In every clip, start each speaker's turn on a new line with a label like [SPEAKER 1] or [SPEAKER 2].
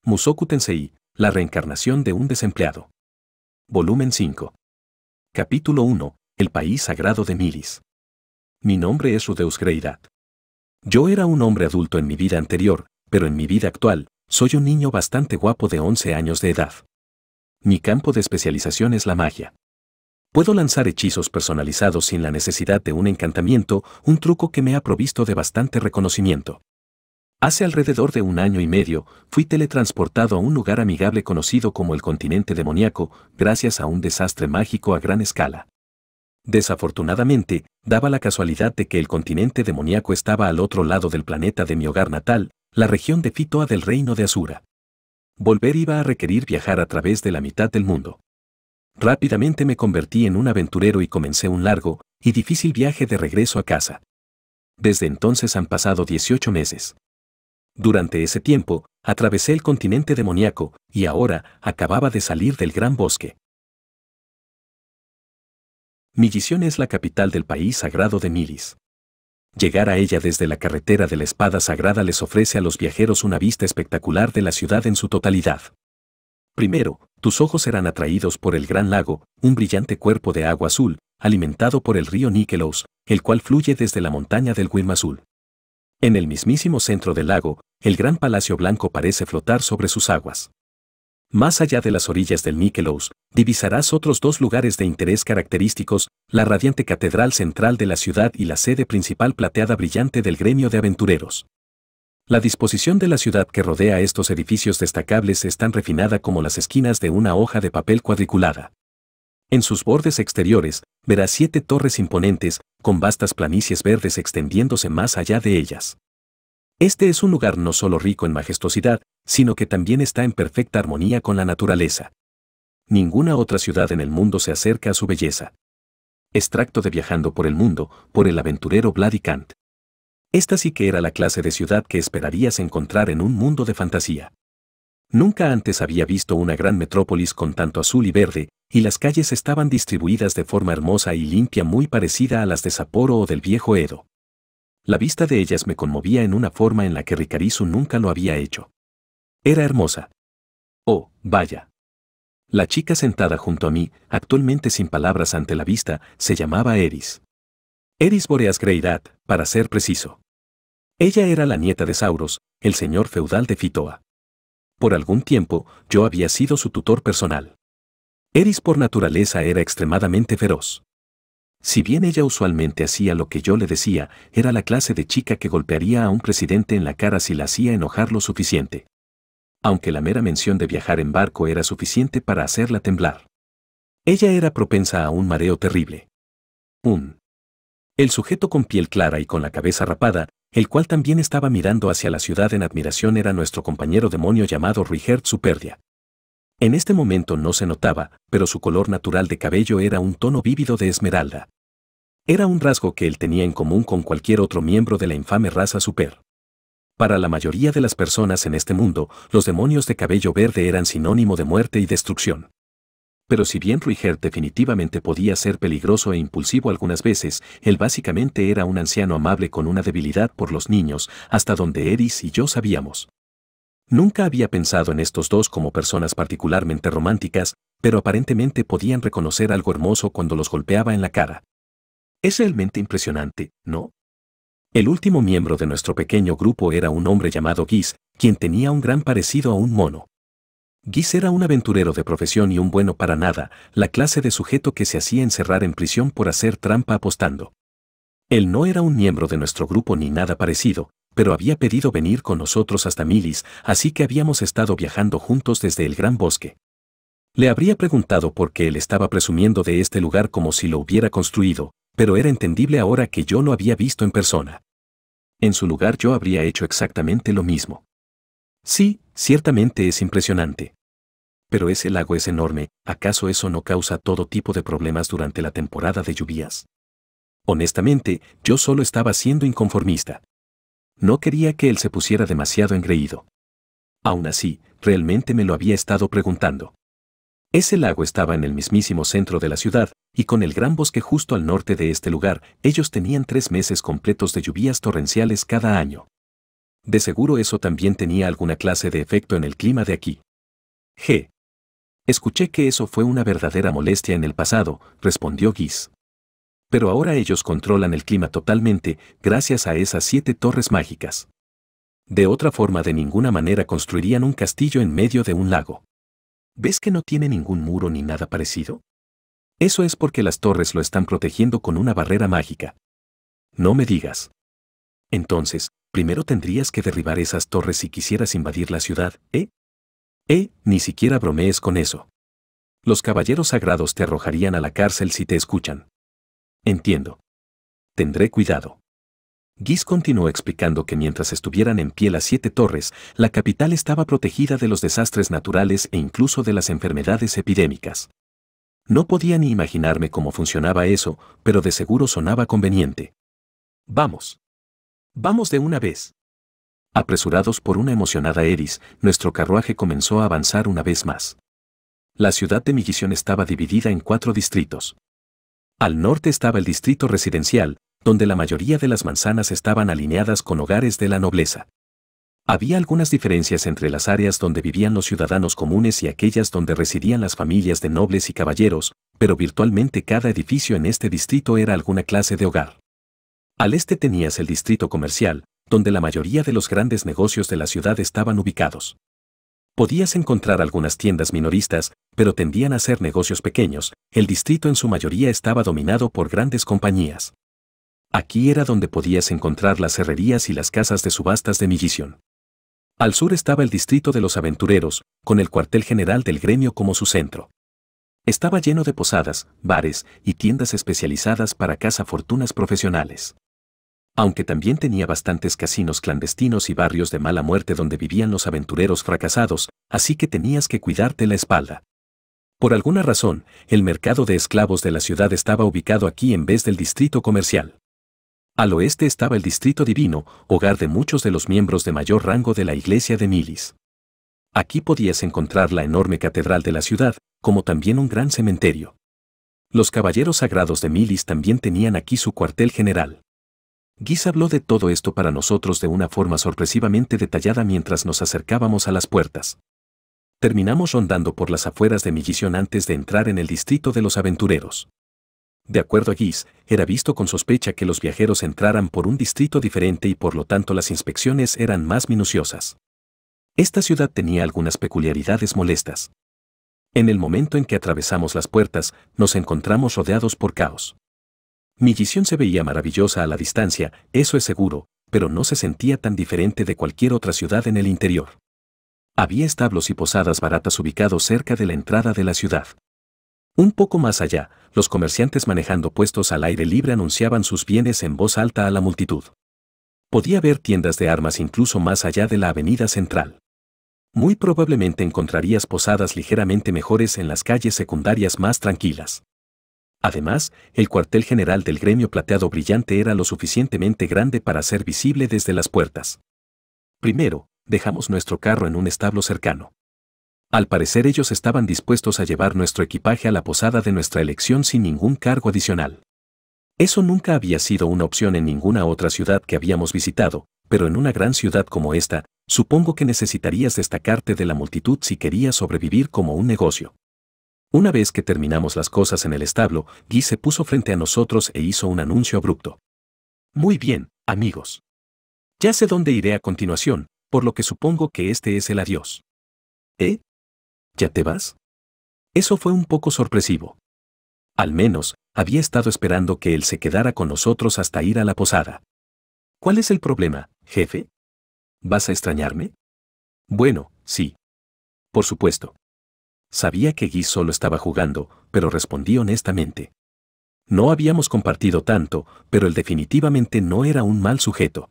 [SPEAKER 1] Mushoku Tensei, la reencarnación de un desempleado. Volumen 5. Capítulo 1. El país sagrado de Milis. Mi nombre es Rudeus Greidat. Yo era un hombre adulto en mi vida anterior, pero en mi vida actual, soy un niño bastante guapo de 11 años de edad. Mi campo de especialización es la magia. Puedo lanzar hechizos personalizados sin la necesidad de un encantamiento, un truco que me ha provisto de bastante reconocimiento. Hace alrededor de 1 año y medio, fui teletransportado a un lugar amigable conocido como el continente demoníaco, gracias a un desastre mágico a gran escala. Desafortunadamente, daba la casualidad de que el continente demoníaco estaba al otro lado del planeta de mi hogar natal, la región de Fitoa del reino de Asura. Volver iba a requerir viajar a través de la mitad del mundo. Rápidamente me convertí en un aventurero y comencé un largo y difícil viaje de regreso a casa. Desde entonces han pasado 18 meses. Durante ese tiempo, atravesé el continente demoníaco, y ahora acababa de salir del gran bosque. Millisón es la capital del país sagrado de Milis. Llegar a ella desde la carretera de la espada sagrada les ofrece a los viajeros una vista espectacular de la ciudad en su totalidad. Primero, tus ojos serán atraídos por el gran lago, un brillante cuerpo de agua azul, alimentado por el río Nikelos, el cual fluye desde la montaña del Guim Azul. En el mismísimo centro del lago, el gran palacio blanco parece flotar sobre sus aguas. Más allá de las orillas del Nikelos, divisarás otros 2 lugares de interés característicos, la radiante catedral central de la ciudad y la sede principal plateada brillante del gremio de aventureros. La disposición de la ciudad que rodea estos edificios destacables es tan refinada como las esquinas de una hoja de papel cuadriculada. En sus bordes exteriores, verás 7 torres imponentes, con vastas planicies verdes extendiéndose más allá de ellas. Este es un lugar no solo rico en majestuosidad, sino que también está en perfecta armonía con la naturaleza. Ninguna otra ciudad en el mundo se acerca a su belleza. Extracto de Viajando por el Mundo, por el aventurero Vladi Kant. Esta sí que era la clase de ciudad que esperarías encontrar en un mundo de fantasía. Nunca antes había visto una gran metrópolis con tanto azul y verde, y las calles estaban distribuidas de forma hermosa y limpia muy parecida a las de Sapporo o del viejo Edo. La vista de ellas me conmovía en una forma en la que Rikarizu nunca lo había hecho. Era hermosa. Oh, vaya. La chica sentada junto a mí, actualmente sin palabras ante la vista, se llamaba Eris. Eris Boreas Greidat, para ser preciso. Ella era la nieta de Sauros, el señor feudal de Fitoa. Por algún tiempo, yo había sido su tutor personal. Eris por naturaleza era extremadamente feroz. Si bien ella usualmente hacía lo que yo le decía, era la clase de chica que golpearía a un presidente en la cara si la hacía enojar lo suficiente. Aunque la mera mención de viajar en barco era suficiente para hacerla temblar. Ella era propensa a un mareo terrible. El sujeto con piel clara y con la cabeza rapada, el cual también estaba mirando hacia la ciudad en admiración, era nuestro compañero demonio llamado Ruigert Superdia. En este momento no se notaba, pero su color natural de cabello era un tono vívido de esmeralda. Era un rasgo que él tenía en común con cualquier otro miembro de la infame raza Super. Para la mayoría de las personas en este mundo, los demonios de cabello verde eran sinónimo de muerte y destrucción. Pero si bien Ruigert definitivamente podía ser peligroso e impulsivo algunas veces, él básicamente era un anciano amable con una debilidad por los niños, hasta donde Eris y yo sabíamos. Nunca había pensado en estos dos como personas particularmente románticas, pero aparentemente podían reconocer algo hermoso cuando los golpeaba en la cara. Es realmente impresionante, ¿no? El último miembro de nuestro pequeño grupo era un hombre llamado Giz, quien tenía un gran parecido a un mono. Giz era un aventurero de profesión y un bueno para nada, la clase de sujeto que se hacía encerrar en prisión por hacer trampa apostando. Él no era un miembro de nuestro grupo ni nada parecido, pero había pedido venir con nosotros hasta Milis, así que habíamos estado viajando juntos desde el gran bosque. Le habría preguntado por qué él estaba presumiendo de este lugar como si lo hubiera construido, pero era entendible ahora que yo lo había visto en persona. En su lugar yo habría hecho exactamente lo mismo. Sí, ciertamente es impresionante. Pero ese lago es enorme, ¿acaso eso no causa todo tipo de problemas durante la temporada de lluvias? Honestamente, yo solo estaba siendo inconformista. No quería que él se pusiera demasiado engreído. Aún así, realmente me lo había estado preguntando. Ese lago estaba en el mismísimo centro de la ciudad, y con el gran bosque justo al norte de este lugar, ellos tenían 3 meses completos de lluvias torrenciales cada año. De seguro eso también tenía alguna clase de efecto en el clima de aquí. G. Escuché que eso fue una verdadera molestia en el pasado, respondió Guis. Pero ahora ellos controlan el clima totalmente, gracias a esas 7 torres mágicas. De otra forma, de ninguna manera construirían un castillo en medio de un lago. ¿Ves que no tiene ningún muro ni nada parecido? Eso es porque las torres lo están protegiendo con una barrera mágica. No me digas. Entonces, primero tendrías que derribar esas torres si quisieras invadir la ciudad, ¿eh? Ni siquiera bromees con eso. Los caballeros sagrados te arrojarían a la cárcel si te escuchan. Entiendo. Tendré cuidado. Guis continuó explicando que mientras estuvieran en pie las 7 torres, la capital estaba protegida de los desastres naturales e incluso de las enfermedades epidémicas. No podía ni imaginarme cómo funcionaba eso, pero de seguro sonaba conveniente. Vamos. Vamos de una vez. Apresurados por una emocionada Eris, nuestro carruaje comenzó a avanzar una vez más. La ciudad de Millisión estaba dividida en 4 distritos. Al norte estaba el distrito residencial, donde la mayoría de las manzanas estaban alineadas con hogares de la nobleza. Había algunas diferencias entre las áreas donde vivían los ciudadanos comunes y aquellas donde residían las familias de nobles y caballeros, pero virtualmente cada edificio en este distrito era alguna clase de hogar. Al este tenías el distrito comercial, donde la mayoría de los grandes negocios de la ciudad estaban ubicados. Podías encontrar algunas tiendas minoristas, pero tendían a ser negocios pequeños. El distrito en su mayoría estaba dominado por grandes compañías. Aquí era donde podías encontrar las herrerías y las casas de subastas de Millisión. Al sur estaba el distrito de los aventureros, con el cuartel general del gremio como su centro. Estaba lleno de posadas, bares y tiendas especializadas para cazafortunas profesionales. Aunque también tenía bastantes casinos clandestinos y barrios de mala muerte donde vivían los aventureros fracasados, así que tenías que cuidarte la espalda. Por alguna razón, el mercado de esclavos de la ciudad estaba ubicado aquí en vez del distrito comercial. Al oeste estaba el distrito divino, hogar de muchos de los miembros de mayor rango de la iglesia de Milis. Aquí podías encontrar la enorme catedral de la ciudad, como también un gran cementerio. Los caballeros sagrados de Milis también tenían aquí su cuartel general. Guis habló de todo esto para nosotros de una forma sorpresivamente detallada mientras nos acercábamos a las puertas. Terminamos rondando por las afueras de Millisión antes de entrar en el distrito de los aventureros. De acuerdo a Guis, era visto con sospecha que los viajeros entraran por un distrito diferente y por lo tanto las inspecciones eran más minuciosas. Esta ciudad tenía algunas peculiaridades molestas. En el momento en que atravesamos las puertas, nos encontramos rodeados por caos. Millisión se veía maravillosa a la distancia, eso es seguro, pero no se sentía tan diferente de cualquier otra ciudad en el interior. Había establos y posadas baratas ubicados cerca de la entrada de la ciudad. Un poco más allá, los comerciantes manejando puestos al aire libre anunciaban sus bienes en voz alta a la multitud. Podía ver tiendas de armas incluso más allá de la avenida central. Muy probablemente encontrarías posadas ligeramente mejores en las calles secundarias más tranquilas. Además, el cuartel general del gremio plateado brillante era lo suficientemente grande para ser visible desde las puertas. Primero, dejamos nuestro carro en un establo cercano. Al parecer ellos estaban dispuestos a llevar nuestro equipaje a la posada de nuestra elección sin ningún cargo adicional. Eso nunca había sido una opción en ninguna otra ciudad que habíamos visitado, pero en una gran ciudad como esta, supongo que necesitarías destacarte de la multitud si querías sobrevivir como un negocio. Una vez que terminamos las cosas en el establo, Guy se puso frente a nosotros e hizo un anuncio abrupto. Muy bien, amigos. Ya sé dónde iré a continuación, por lo que supongo que este es el adiós. ¿Eh? ¿Ya te vas? Eso fue un poco sorpresivo. Al menos, había estado esperando que él se quedara con nosotros hasta ir a la posada. ¿Cuál es el problema, jefe? ¿Vas a extrañarme? Bueno, sí. Por supuesto. Sabía que Guy solo estaba jugando, pero respondí honestamente. No habíamos compartido tanto, pero él definitivamente no era un mal sujeto.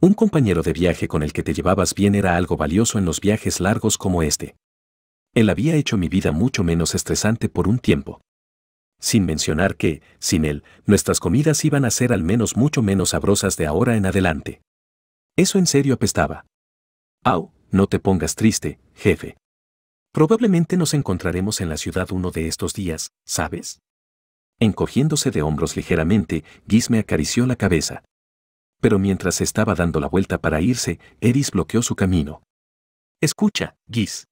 [SPEAKER 1] Un compañero de viaje con el que te llevabas bien era algo valioso en los viajes largos como este. Él había hecho mi vida mucho menos estresante por un tiempo. Sin mencionar que, sin él, nuestras comidas iban a ser al menos mucho menos sabrosas de ahora en adelante. Eso en serio apestaba. Au, no te pongas triste, jefe. Probablemente nos encontraremos en la ciudad uno de estos días, ¿sabes? Encogiéndose de hombros ligeramente, Guy me acarició la cabeza. Pero mientras estaba dando la vuelta para irse, Eris bloqueó su camino. Escucha, Gis.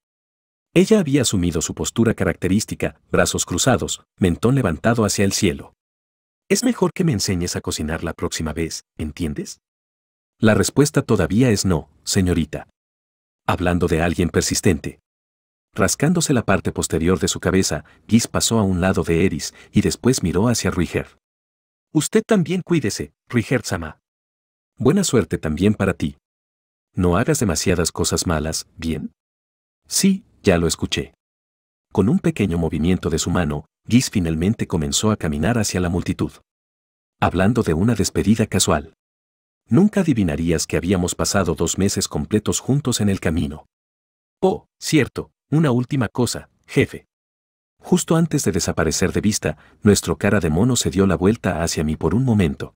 [SPEAKER 1] Ella había asumido su postura característica, brazos cruzados, mentón levantado hacia el cielo. Es mejor que me enseñes a cocinar la próxima vez, ¿entiendes? La respuesta todavía es no, señorita. Hablando de alguien persistente. Rascándose la parte posterior de su cabeza, Gis pasó a un lado de Eris y después miró hacia Ruiger. Usted también cuídese, Ruiger-sama. Buena suerte también para ti. No hagas demasiadas cosas malas, ¿bien? Sí, ya lo escuché. Con un pequeño movimiento de su mano, Gis finalmente comenzó a caminar hacia la multitud. Hablando de una despedida casual. Nunca adivinarías que habíamos pasado 2 meses completos juntos en el camino. Oh, cierto, una última cosa, jefe. Justo antes de desaparecer de vista, nuestro cara de mono se dio la vuelta hacia mí por un momento.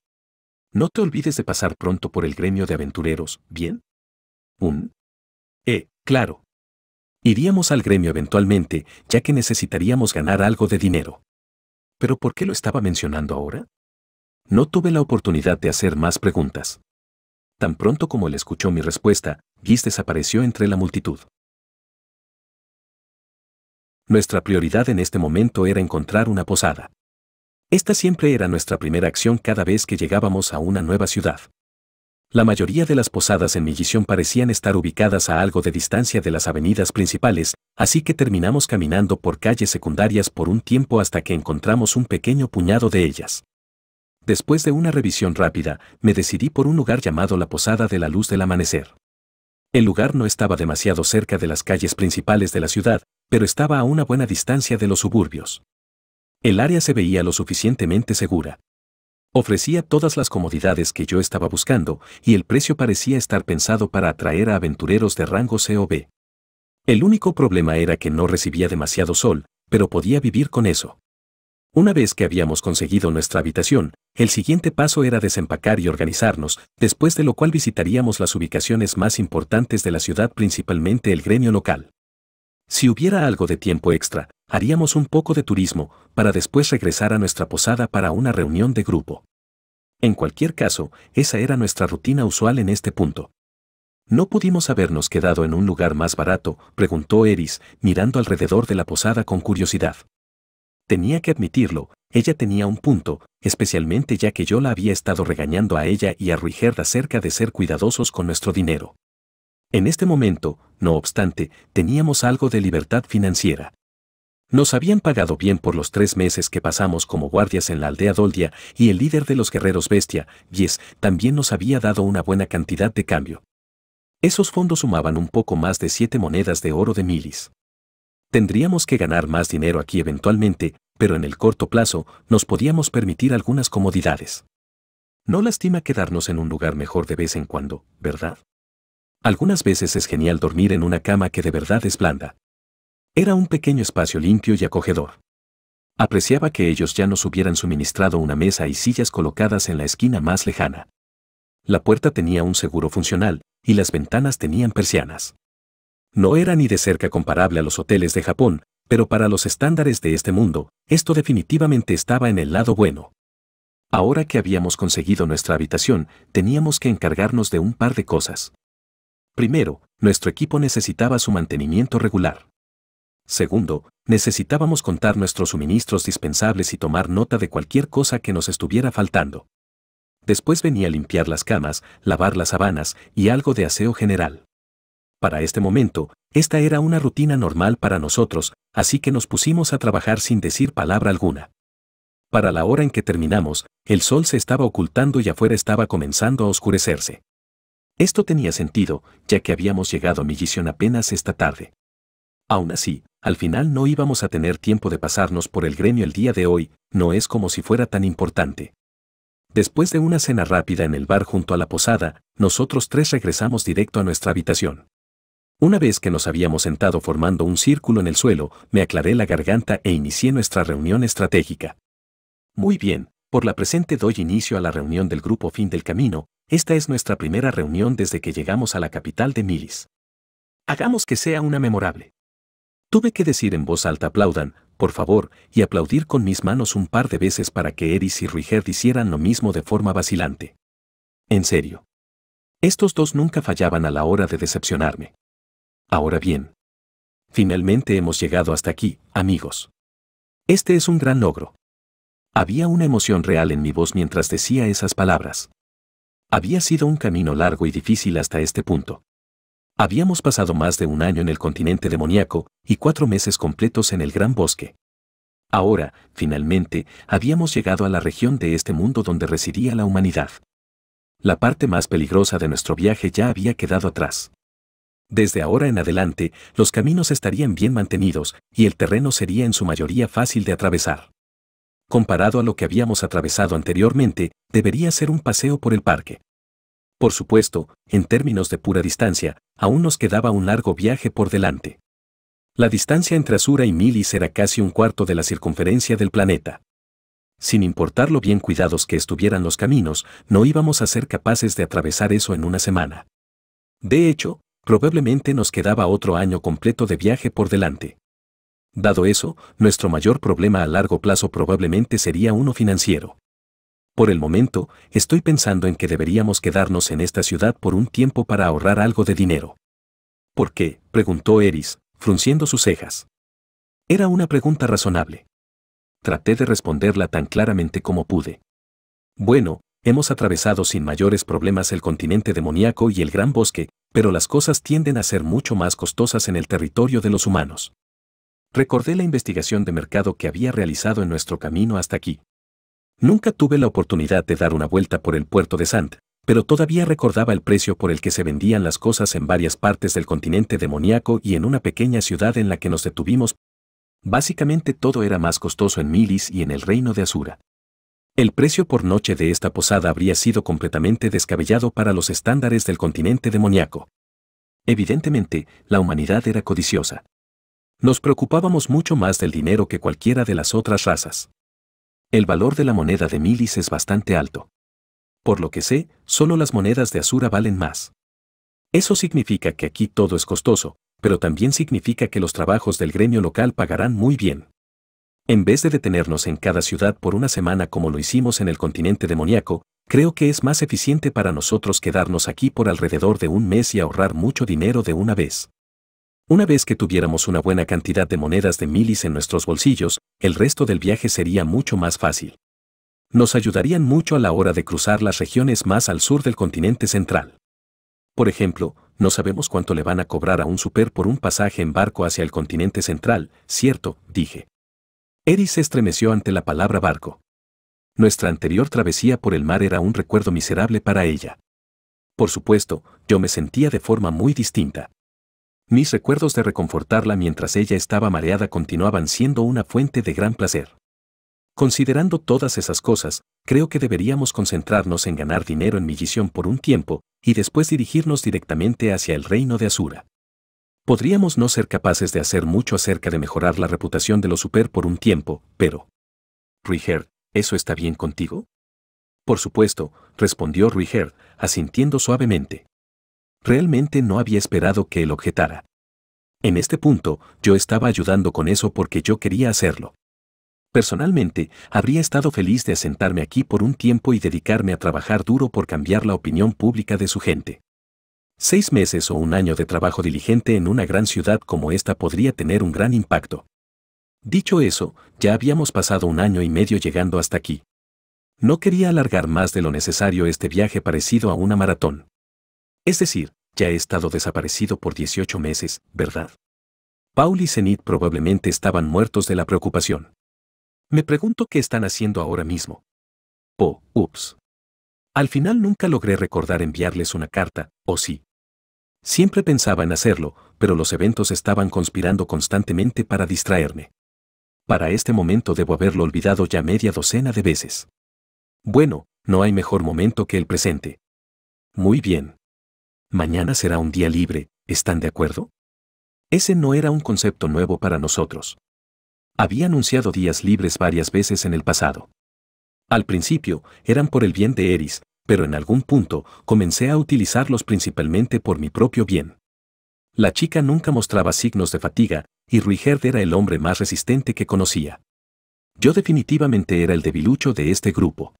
[SPEAKER 1] No te olvides de pasar pronto por el gremio de aventureros, ¿bien? Claro. Iríamos al gremio eventualmente, ya que necesitaríamos ganar algo de dinero. ¿Pero por qué lo estaba mencionando ahora? No tuve la oportunidad de hacer más preguntas. Tan pronto como él escuchó mi respuesta, Gis desapareció entre la multitud. Nuestra prioridad en este momento era encontrar una posada. Esta siempre era nuestra primera acción cada vez que llegábamos a una nueva ciudad. La mayoría de las posadas en Millisión parecían estar ubicadas a algo de distancia de las avenidas principales, así que terminamos caminando por calles secundarias por un tiempo hasta que encontramos un pequeño puñado de ellas. Después de una revisión rápida, me decidí por un lugar llamado la Posada de la Luz del Amanecer. El lugar no estaba demasiado cerca de las calles principales de la ciudad, pero estaba a una buena distancia de los suburbios. El área se veía lo suficientemente segura. Ofrecía todas las comodidades que yo estaba buscando, y el precio parecía estar pensado para atraer a aventureros de rango C o B. El único problema era que no recibía demasiado sol, pero podía vivir con eso. Una vez que habíamos conseguido nuestra habitación, el siguiente paso era desempacar y organizarnos, después de lo cual visitaríamos las ubicaciones más importantes de la ciudad, principalmente el gremio local. Si hubiera algo de tiempo extra, haríamos un poco de turismo, para después regresar a nuestra posada para una reunión de grupo. En cualquier caso, esa era nuestra rutina usual en este punto. ¿No pudimos habernos quedado en un lugar más barato?, preguntó Eris, mirando alrededor de la posada con curiosidad. Tenía que admitirlo, ella tenía un punto, especialmente ya que yo la había estado regañando a ella y a Ruiger acerca de ser cuidadosos con nuestro dinero. En este momento, no obstante, teníamos algo de libertad financiera. Nos habían pagado bien por los 3 meses que pasamos como guardias en la aldea Doldia, y el líder de los guerreros bestia, Yes, también nos había dado una buena cantidad de cambio. Esos fondos sumaban un poco más de 7 monedas de oro de Milis. Tendríamos que ganar más dinero aquí eventualmente, pero en el corto plazo nos podíamos permitir algunas comodidades. No lastima quedarnos en un lugar mejor de vez en cuando, ¿verdad? Algunas veces es genial dormir en una cama que de verdad es blanda. Era un pequeño espacio limpio y acogedor. Apreciaba que ellos ya nos hubieran suministrado una mesa y sillas colocadas en la esquina más lejana. La puerta tenía un seguro funcional, y las ventanas tenían persianas. No era ni de cerca comparable a los hoteles de Japón, pero para los estándares de este mundo, esto definitivamente estaba en el lado bueno. Ahora que habíamos conseguido nuestra habitación, teníamos que encargarnos de un par de cosas. Primero, nuestro equipo necesitaba su mantenimiento regular. Segundo, necesitábamos contar nuestros suministros dispensables y tomar nota de cualquier cosa que nos estuviera faltando. Después venía limpiar las camas, lavar las sábanas y algo de aseo general. Para este momento, esta era una rutina normal para nosotros, así que nos pusimos a trabajar sin decir palabra alguna. Para la hora en que terminamos, el sol se estaba ocultando y afuera estaba comenzando a oscurecerse. Esto tenía sentido, ya que habíamos llegado a Millisión apenas esta tarde. Aún así, al final no íbamos a tener tiempo de pasarnos por el gremio el día de hoy, no es como si fuera tan importante. Después de una cena rápida en el bar junto a la posada, nosotros 3 regresamos directo a nuestra habitación. Una vez que nos habíamos sentado formando un círculo en el suelo, me aclaré la garganta e inicié nuestra reunión estratégica. Muy bien, por la presente doy inicio a la reunión del grupo Fin del Camino. Esta es nuestra primera reunión desde que llegamos a la capital de Milis. Hagamos que sea una memorable. Tuve que decir en voz alta aplaudan, por favor, y aplaudir con mis manos un par de veces para que Eris y Ruiger hicieran lo mismo de forma vacilante. En serio. Estos dos nunca fallaban a la hora de decepcionarme. Ahora bien. Finalmente hemos llegado hasta aquí, amigos. Este es un gran logro. Había una emoción real en mi voz mientras decía esas palabras. Había sido un camino largo y difícil hasta este punto. Habíamos pasado más de un año en el continente demoníaco y 4 meses completos en el gran bosque. Ahora, finalmente, habíamos llegado a la región de este mundo donde residía la humanidad. La parte más peligrosa de nuestro viaje ya había quedado atrás. Desde ahora en adelante, los caminos estarían bien mantenidos y el terreno sería en su mayoría fácil de atravesar. Comparado a lo que habíamos atravesado anteriormente, debería ser un paseo por el parque. Por supuesto, en términos de pura distancia, aún nos quedaba un largo viaje por delante. La distancia entre Asura y Milis era casi un cuarto de la circunferencia del planeta. Sin importar lo bien cuidados que estuvieran los caminos, no íbamos a ser capaces de atravesar eso en una semana. De hecho, probablemente nos quedaba otro año completo de viaje por delante. Dado eso, nuestro mayor problema a largo plazo probablemente sería uno financiero. Por el momento, estoy pensando en que deberíamos quedarnos en esta ciudad por un tiempo para ahorrar algo de dinero. ¿Por qué?, preguntó Eris, frunciendo sus cejas. Era una pregunta razonable. Traté de responderla tan claramente como pude. Bueno, hemos atravesado sin mayores problemas el continente demoníaco y el gran bosque, pero las cosas tienden a ser mucho más costosas en el territorio de los humanos. Recordé la investigación de mercado que había realizado en nuestro camino hasta aquí. Nunca tuve la oportunidad de dar una vuelta por el puerto de Sant, pero todavía recordaba el precio por el que se vendían las cosas en varias partes del continente demoníaco y en una pequeña ciudad en la que nos detuvimos. Básicamente todo era más costoso en Milis y en el reino de Asura. El precio por noche de esta posada habría sido completamente descabellado para los estándares del continente demoníaco. Evidentemente, la humanidad era codiciosa. Nos preocupábamos mucho más del dinero que cualquiera de las otras razas. El valor de la moneda de Milis es bastante alto. Por lo que sé, solo las monedas de Asura valen más. Eso significa que aquí todo es costoso, pero también significa que los trabajos del gremio local pagarán muy bien. En vez de detenernos en cada ciudad por una semana como lo hicimos en el continente demoníaco, creo que es más eficiente para nosotros quedarnos aquí por alrededor de un mes y ahorrar mucho dinero de una vez. Una vez que tuviéramos una buena cantidad de monedas de Milis en nuestros bolsillos, el resto del viaje sería mucho más fácil. Nos ayudarían mucho a la hora de cruzar las regiones más al sur del continente central. Por ejemplo, no sabemos cuánto le van a cobrar a un super por un pasaje en barco hacia el continente central, ¿cierto?, dije. Eris se estremeció ante la palabra barco. Nuestra anterior travesía por el mar era un recuerdo miserable para ella. Por supuesto, yo me sentía de forma muy distinta. Mis recuerdos de reconfortarla mientras ella estaba mareada continuaban siendo una fuente de gran placer. Considerando todas esas cosas, creo que deberíamos concentrarnos en ganar dinero en Millisión por un tiempo, y después dirigirnos directamente hacia el reino de Asura. Podríamos no ser capaces de hacer mucho acerca de mejorar la reputación de los super por un tiempo, pero... Ruiger, ¿eso está bien contigo? Por supuesto, respondió Ruiger, asintiendo suavemente. Realmente no había esperado que él objetara. En este punto, yo estaba ayudando con eso porque yo quería hacerlo. Personalmente, habría estado feliz de asentarme aquí por un tiempo y dedicarme a trabajar duro por cambiar la opinión pública de su gente. 6 meses o un año de trabajo diligente en una gran ciudad como esta podría tener un gran impacto. Dicho eso, ya habíamos pasado 1 año y medio llegando hasta aquí. No quería alargar más de lo necesario este viaje parecido a una maratón. Es decir, ya he estado desaparecido por 18 meses, ¿verdad? Paul y Zenith probablemente estaban muertos de la preocupación. Me pregunto qué están haciendo ahora mismo. Oh, ups. Al final nunca logré recordar enviarles una carta, ¿o sí? Siempre pensaba en hacerlo, pero los eventos estaban conspirando constantemente para distraerme. Para este momento debo haberlo olvidado ya media docena de veces. Bueno, no hay mejor momento que el presente. Muy bien. Mañana será un día libre, ¿están de acuerdo? Ese no era un concepto nuevo para nosotros. Había anunciado días libres varias veces en el pasado. Al principio, eran por el bien de Eris, pero en algún punto, comencé a utilizarlos principalmente por mi propio bien. La chica nunca mostraba signos de fatiga, y Ruigerd era el hombre más resistente que conocía. Yo definitivamente era el debilucho de este grupo.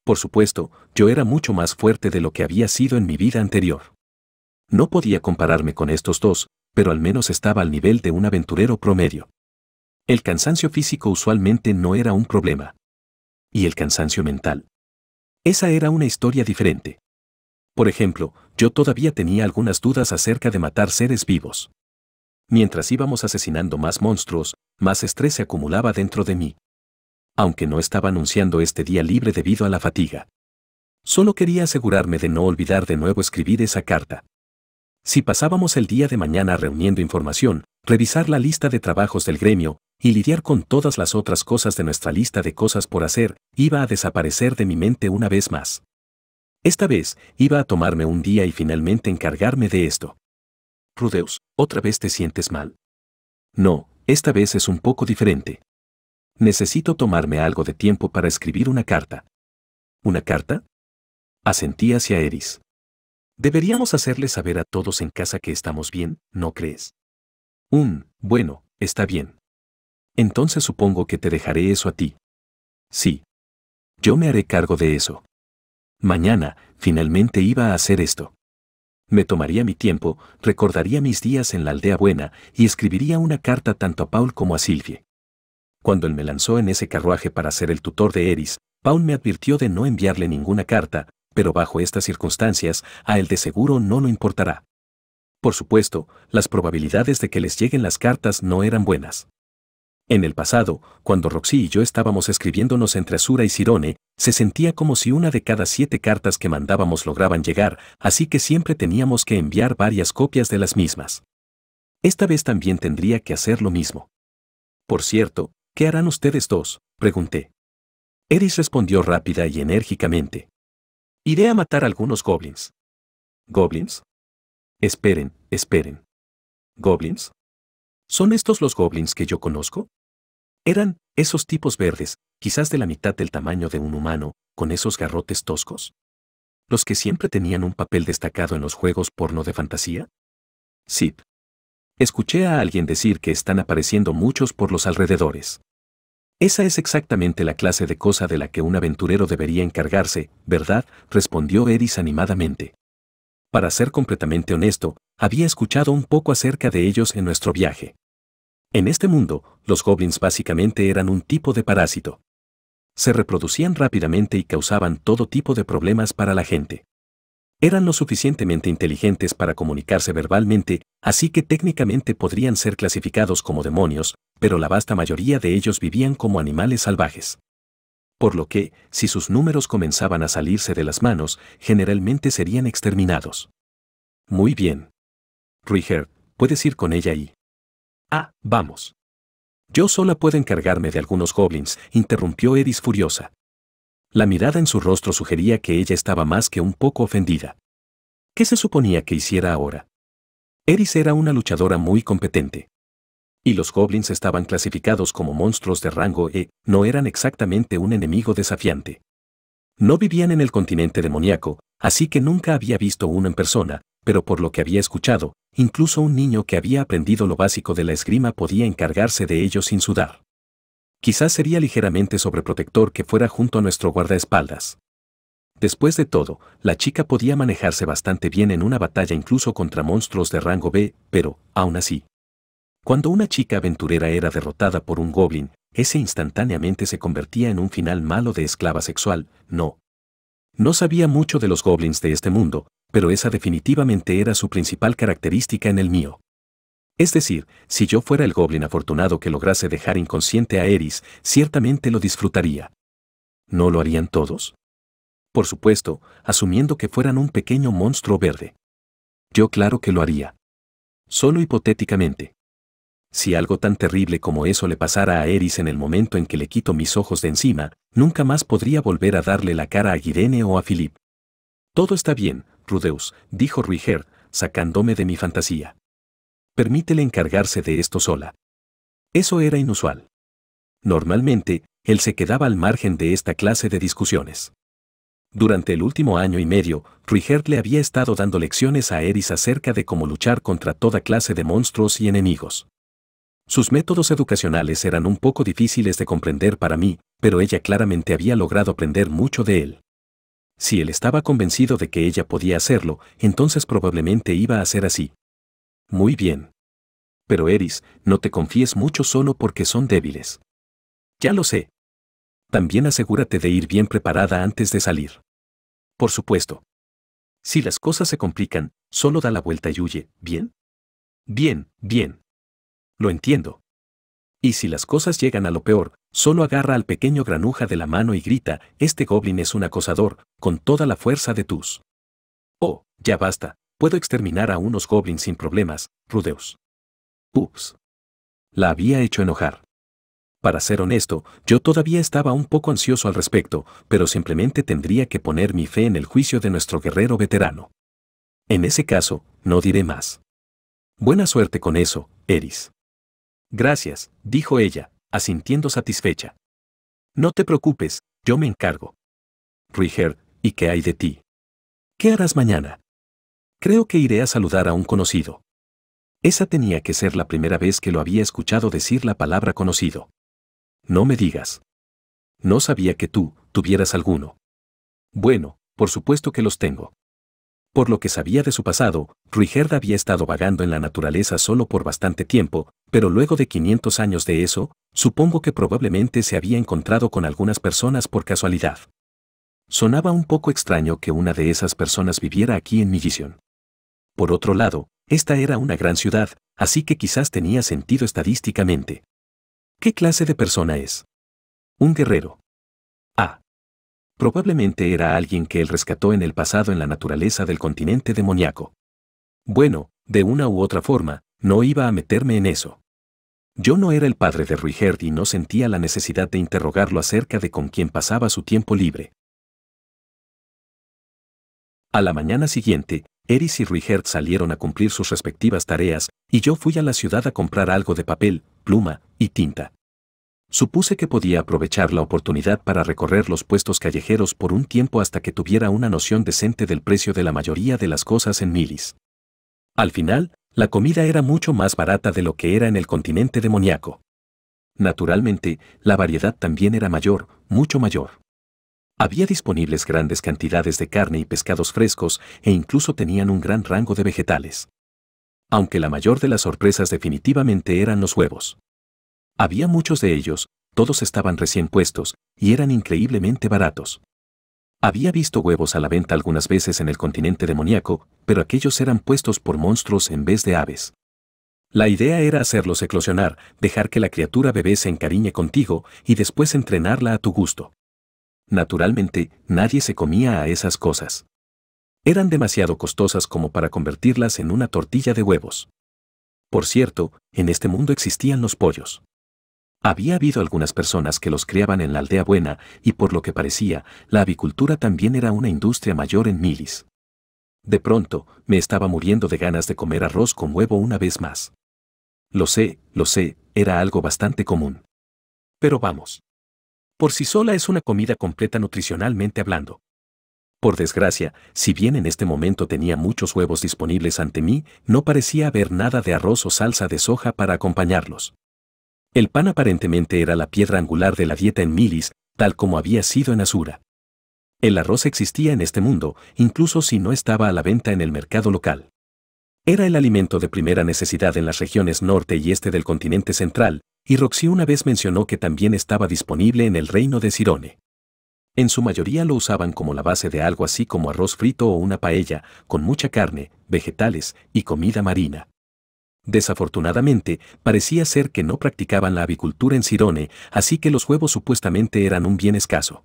[SPEAKER 1] Por supuesto, yo era mucho más fuerte de lo que había sido en mi vida anterior. No podía compararme con estos dos, pero al menos estaba al nivel de un aventurero promedio. El cansancio físico usualmente no era un problema. ¿Y el cansancio mental? Esa era una historia diferente. Por ejemplo, yo todavía tenía algunas dudas acerca de matar seres vivos. Mientras íbamos asesinando más monstruos, más estrés se acumulaba dentro de mí. Aunque no estaba anunciando este día libre debido a la fatiga. Solo quería asegurarme de no olvidar de nuevo escribir esa carta. Si pasábamos el día de mañana reuniendo información, revisar la lista de trabajos del gremio y lidiar con todas las otras cosas de nuestra lista de cosas por hacer, iba a desaparecer de mi mente una vez más. Esta vez, iba a tomarme un día y finalmente encargarme de esto. Rudeus, ¿otra vez te sientes mal? No, esta vez es un poco diferente. Necesito tomarme algo de tiempo para escribir una carta. ¿Una carta? Asentí hacia Eris. Deberíamos hacerle saber a todos en casa que estamos bien, ¿no crees? Bueno, está bien. Entonces supongo que te dejaré eso a ti. Sí. Yo me haré cargo de eso. Mañana, finalmente iba a hacer esto. Me tomaría mi tiempo, recordaría mis días en la aldea buena y escribiría una carta tanto a Paul como a Sylvie. Cuando él me lanzó en ese carruaje para ser el tutor de Eris, Paul me advirtió de no enviarle ninguna carta, pero bajo estas circunstancias, a él de seguro no lo importará. Por supuesto, las probabilidades de que les lleguen las cartas no eran buenas. En el pasado, cuando Roxy y yo estábamos escribiéndonos entre Azura y Sirone, se sentía como si una de cada 7 cartas que mandábamos lograban llegar, así que siempre teníamos que enviar varias copias de las mismas. Esta vez también tendría que hacer lo mismo. Por cierto, ¿qué harán ustedes dos?, pregunté. Eris respondió rápida y enérgicamente. Iré a matar a algunos goblins. ¿Goblins? Esperen. ¿Goblins? ¿Son estos los goblins que yo conozco? Eran esos tipos verdes, quizás de la mitad del tamaño de un humano, con esos garrotes toscos. ¿Los que siempre tenían un papel destacado en los juegos porno de fantasía? Sí. Escuché a alguien decir que están apareciendo muchos por los alrededores. Esa es exactamente la clase de cosa de la que un aventurero debería encargarse, ¿verdad?, respondió Eris animadamente. Para ser completamente honesto, había escuchado un poco acerca de ellos en nuestro viaje. En este mundo, los goblins básicamente eran un tipo de parásito. Se reproducían rápidamente y causaban todo tipo de problemas para la gente. Eran lo suficientemente inteligentes para comunicarse verbalmente, así que técnicamente podrían ser clasificados como demonios, pero la vasta mayoría de ellos vivían como animales salvajes. Por lo que, si sus números comenzaban a salirse de las manos, generalmente serían exterminados. Muy bien. Ruiger, puedes ir con ella y... Vamos. Yo sola puedo encargarme de algunos goblins, interrumpió Eris furiosa. La mirada en su rostro sugería que ella estaba más que un poco ofendida. ¿Qué se suponía que hiciera ahora? Eris era una luchadora muy competente. Y los goblins estaban clasificados como monstruos de rango E, no eran exactamente un enemigo desafiante. No vivían en el continente demoníaco, así que nunca había visto uno en persona, pero por lo que había escuchado, incluso un niño que había aprendido lo básico de la esgrima podía encargarse de ellos sin sudar. Quizás sería ligeramente sobreprotector que fuera junto a nuestro guardaespaldas. Después de todo, la chica podía manejarse bastante bien en una batalla incluso contra monstruos de rango B, pero, aún así, cuando una chica aventurera era derrotada por un goblin, ese instantáneamente se convertía en un final malo de esclava sexual, no. No sabía mucho de los goblins de este mundo, pero esa definitivamente era su principal característica en el mío. Es decir, si yo fuera el goblin afortunado que lograse dejar inconsciente a Eris, ciertamente lo disfrutaría. ¿No lo harían todos? Por supuesto, asumiendo que fueran un pequeño monstruo verde. Yo claro que lo haría. Solo hipotéticamente. Si algo tan terrible como eso le pasara a Eris en el momento en que le quito mis ojos de encima, nunca más podría volver a darle la cara a Guirene o a Philip. Todo está bien, Rudeus, dijo Ruiger, sacándome de mi fantasía. Permítele encargarse de esto sola. Eso era inusual. Normalmente, él se quedaba al margen de esta clase de discusiones. Durante el último año y medio, Ruiger le había estado dando lecciones a Eris acerca de cómo luchar contra toda clase de monstruos y enemigos. Sus métodos educacionales eran un poco difíciles de comprender para mí, pero ella claramente había logrado aprender mucho de él. Si él estaba convencido de que ella podía hacerlo, entonces probablemente iba a ser así. Muy bien. Pero Eris, no te confíes mucho solo porque son débiles. Ya lo sé. También asegúrate de ir bien preparada antes de salir. Por supuesto. Si las cosas se complican, solo da la vuelta y huye, ¿bien? Bien, bien. Lo entiendo. Y si las cosas llegan a lo peor, solo agarra al pequeño granuja de la mano y grita, este goblin es un acosador, con toda la fuerza de tus. Oh, ya basta, puedo exterminar a unos goblins sin problemas, Rudeus. Ups. La había hecho enojar. Para ser honesto, yo todavía estaba un poco ansioso al respecto, pero simplemente tendría que poner mi fe en el juicio de nuestro guerrero veterano. En ese caso, no diré más. Buena suerte con eso, Eris. Gracias, dijo ella, asintiendo satisfecha. No te preocupes, yo me encargo. Ruiger, ¿y qué hay de ti? ¿Qué harás mañana? Creo que iré a saludar a un conocido. Esa tenía que ser la primera vez que lo había escuchado decir la palabra conocido. No me digas. No sabía que tú tuvieras alguno. Bueno, por supuesto que los tengo. Por lo que sabía de su pasado, Ruigerd había estado vagando en la naturaleza solo por bastante tiempo, pero luego de 500 años de eso, supongo que probablemente se había encontrado con algunas personas por casualidad. Sonaba un poco extraño que una de esas personas viviera aquí en Millision. Por otro lado, esta era una gran ciudad, así que quizás tenía sentido estadísticamente. ¿Qué clase de persona es? Un guerrero. Ah. Probablemente era alguien que él rescató en el pasado en la naturaleza del continente demoníaco. Bueno, de una u otra forma, no iba a meterme en eso. Yo no era el padre de Ruigerd y no sentía la necesidad de interrogarlo acerca de con quién pasaba su tiempo libre. A la mañana siguiente, Eris y Ruigerd salieron a cumplir sus respectivas tareas, y yo fui a la ciudad a comprar algo de papel, pluma y tinta. Supuse que podía aprovechar la oportunidad para recorrer los puestos callejeros por un tiempo hasta que tuviera una noción decente del precio de la mayoría de las cosas en Milis. Al final, la comida era mucho más barata de lo que era en el continente demoníaco. Naturalmente, la variedad también era mayor, mucho mayor. Había disponibles grandes cantidades de carne y pescados frescos e incluso tenían un gran rango de vegetales. Aunque la mayor de las sorpresas definitivamente eran los huevos. Había muchos de ellos, todos estaban recién puestos, y eran increíblemente baratos. Había visto huevos a la venta algunas veces en el continente demoníaco, pero aquellos eran puestos por monstruos en vez de aves. La idea era hacerlos eclosionar, dejar que la criatura bebé se encariñe contigo y después entrenarla a tu gusto. Naturalmente, nadie se comía a esas cosas. Eran demasiado costosas como para convertirlas en una tortilla de huevos. Por cierto, en este mundo existían los pollos. Había habido algunas personas que los criaban en la aldea buena, y por lo que parecía, la avicultura también era una industria mayor en Milis. De pronto, me estaba muriendo de ganas de comer arroz con huevo una vez más. Lo sé, era algo bastante común. Pero vamos. Por sí sola es una comida completa nutricionalmente hablando. Por desgracia, si bien en este momento tenía muchos huevos disponibles ante mí, no parecía haber nada de arroz o salsa de soja para acompañarlos. El pan aparentemente era la piedra angular de la dieta en Milis, tal como había sido en Asura. El arroz existía en este mundo, incluso si no estaba a la venta en el mercado local. Era el alimento de primera necesidad en las regiones norte y este del continente central, y Roxy una vez mencionó que también estaba disponible en el reino de Sirone. En su mayoría lo usaban como la base de algo así como arroz frito o una paella, con mucha carne, vegetales y comida marina. Desafortunadamente, parecía ser que no practicaban la avicultura en Sirone, así que los huevos supuestamente eran un bien escaso.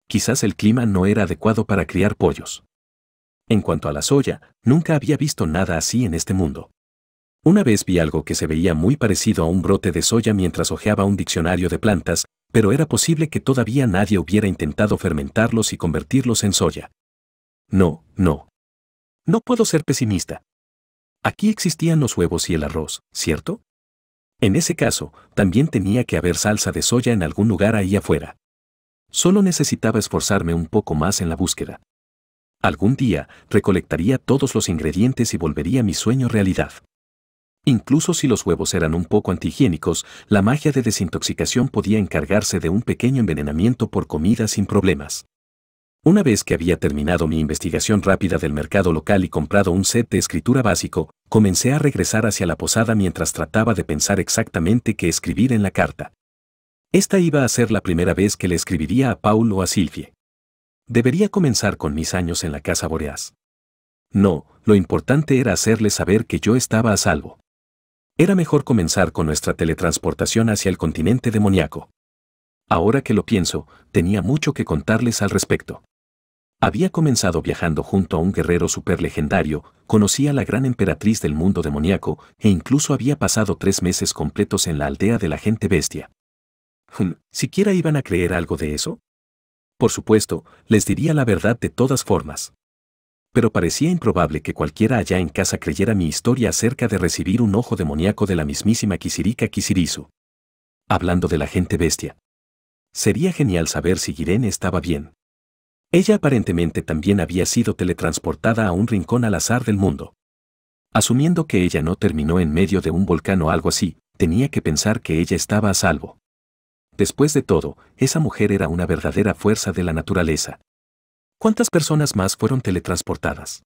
[SPEAKER 1] Quizás el clima no era adecuado para criar pollos. En cuanto a la soya, nunca había visto nada así en este mundo. Una vez vi algo que se veía muy parecido a un brote de soya mientras hojeaba un diccionario de plantas, pero era posible que todavía nadie hubiera intentado fermentarlos y convertirlos en soya. No. No puedo ser pesimista. Aquí existían los huevos y el arroz, ¿cierto? En ese caso, también tenía que haber salsa de soya en algún lugar ahí afuera. Solo necesitaba esforzarme un poco más en la búsqueda. Algún día, recolectaría todos los ingredientes y volvería mi sueño realidad. Incluso si los huevos eran un poco antihigiénicos, la magia de desintoxicación podía encargarse de un pequeño envenenamiento por comida sin problemas. Una vez que había terminado mi investigación rápida del mercado local y comprado un set de escritura básico, comencé a regresar hacia la posada mientras trataba de pensar exactamente qué escribir en la carta. Esta iba a ser la primera vez que le escribiría a Paul o a Sylvie. ¿Debería comenzar con mis años en la Casa Boreas? No, lo importante era hacerles saber que yo estaba a salvo. Era mejor comenzar con nuestra teletransportación hacia el continente demoníaco. Ahora que lo pienso, tenía mucho que contarles al respecto. Había comenzado viajando junto a un guerrero superlegendario, conocía a la gran emperatriz del mundo demoníaco e incluso había pasado 3 meses completos en la aldea de la gente bestia. ¿Siquiera iban a creer algo de eso? Por supuesto, les diría la verdad de todas formas. Pero parecía improbable que cualquiera allá en casa creyera mi historia acerca de recibir un ojo demoníaco de la mismísima Kisirika Kisirizu. Hablando de la gente bestia. Sería genial saber si Irene estaba bien. Ella aparentemente también había sido teletransportada a un rincón al azar del mundo. Asumiendo que ella no terminó en medio de un volcán o algo así, tenía que pensar que ella estaba a salvo. Después de todo, esa mujer era una verdadera fuerza de la naturaleza. ¿Cuántas personas más fueron teletransportadas?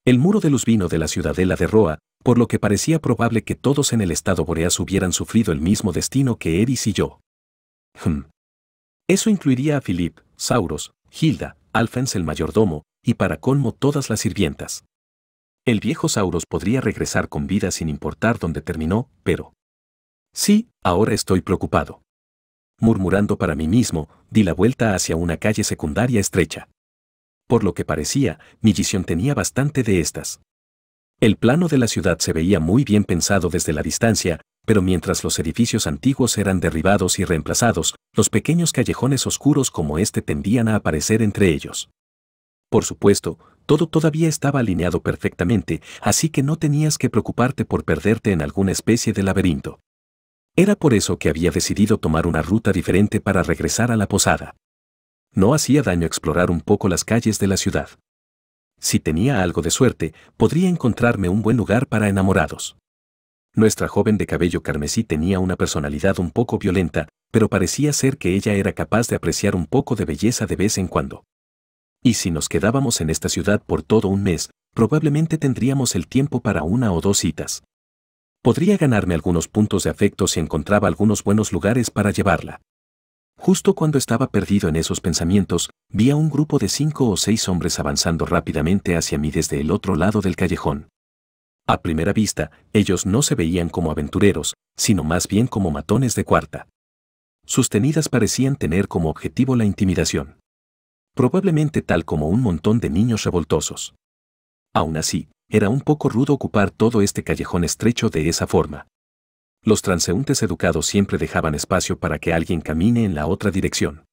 [SPEAKER 1] El muro de luz vino de la ciudadela de Roa, por lo que parecía probable que todos en el estado Boreas hubieran sufrido el mismo destino que Eris y yo. Eso incluiría a Philip, Sauros, Hilda, Alphens el mayordomo, y para colmo todas las sirvientas. El viejo Sauros podría regresar con vida sin importar dónde terminó, pero... Sí, ahora estoy preocupado. Murmurando para mí mismo, di la vuelta hacia una calle secundaria estrecha. Por lo que parecía, mi visión tenía bastante de estas. El plano de la ciudad se veía muy bien pensado desde la distancia, pero mientras los edificios antiguos eran derribados y reemplazados, los pequeños callejones oscuros como este tendían a aparecer entre ellos. Por supuesto, todo todavía estaba alineado perfectamente, así que no tenías que preocuparte por perderte en alguna especie de laberinto. Era por eso que había decidido tomar una ruta diferente para regresar a la posada. No hacía daño explorar un poco las calles de la ciudad. Si tenía algo de suerte, podría encontrarme un buen lugar para enamorados. Nuestra joven de cabello carmesí tenía una personalidad un poco violenta, pero parecía ser que ella era capaz de apreciar un poco de belleza de vez en cuando. Y si nos quedábamos en esta ciudad por todo un mes, probablemente tendríamos el tiempo para 1 o 2 citas. Podría ganarme algunos puntos de afecto si encontraba algunos buenos lugares para llevarla. Justo cuando estaba perdido en esos pensamientos, vi a un grupo de 5 o 6 hombres avanzando rápidamente hacia mí desde el otro lado del callejón. A primera vista, ellos no se veían como aventureros, sino más bien como matones de cuarta. Sus tenidas parecían tener como objetivo la intimidación. Probablemente tal como un montón de niños revoltosos. Aún así, era un poco rudo ocupar todo este callejón estrecho de esa forma. Los transeúntes educados siempre dejaban espacio para que alguien camine en la otra dirección.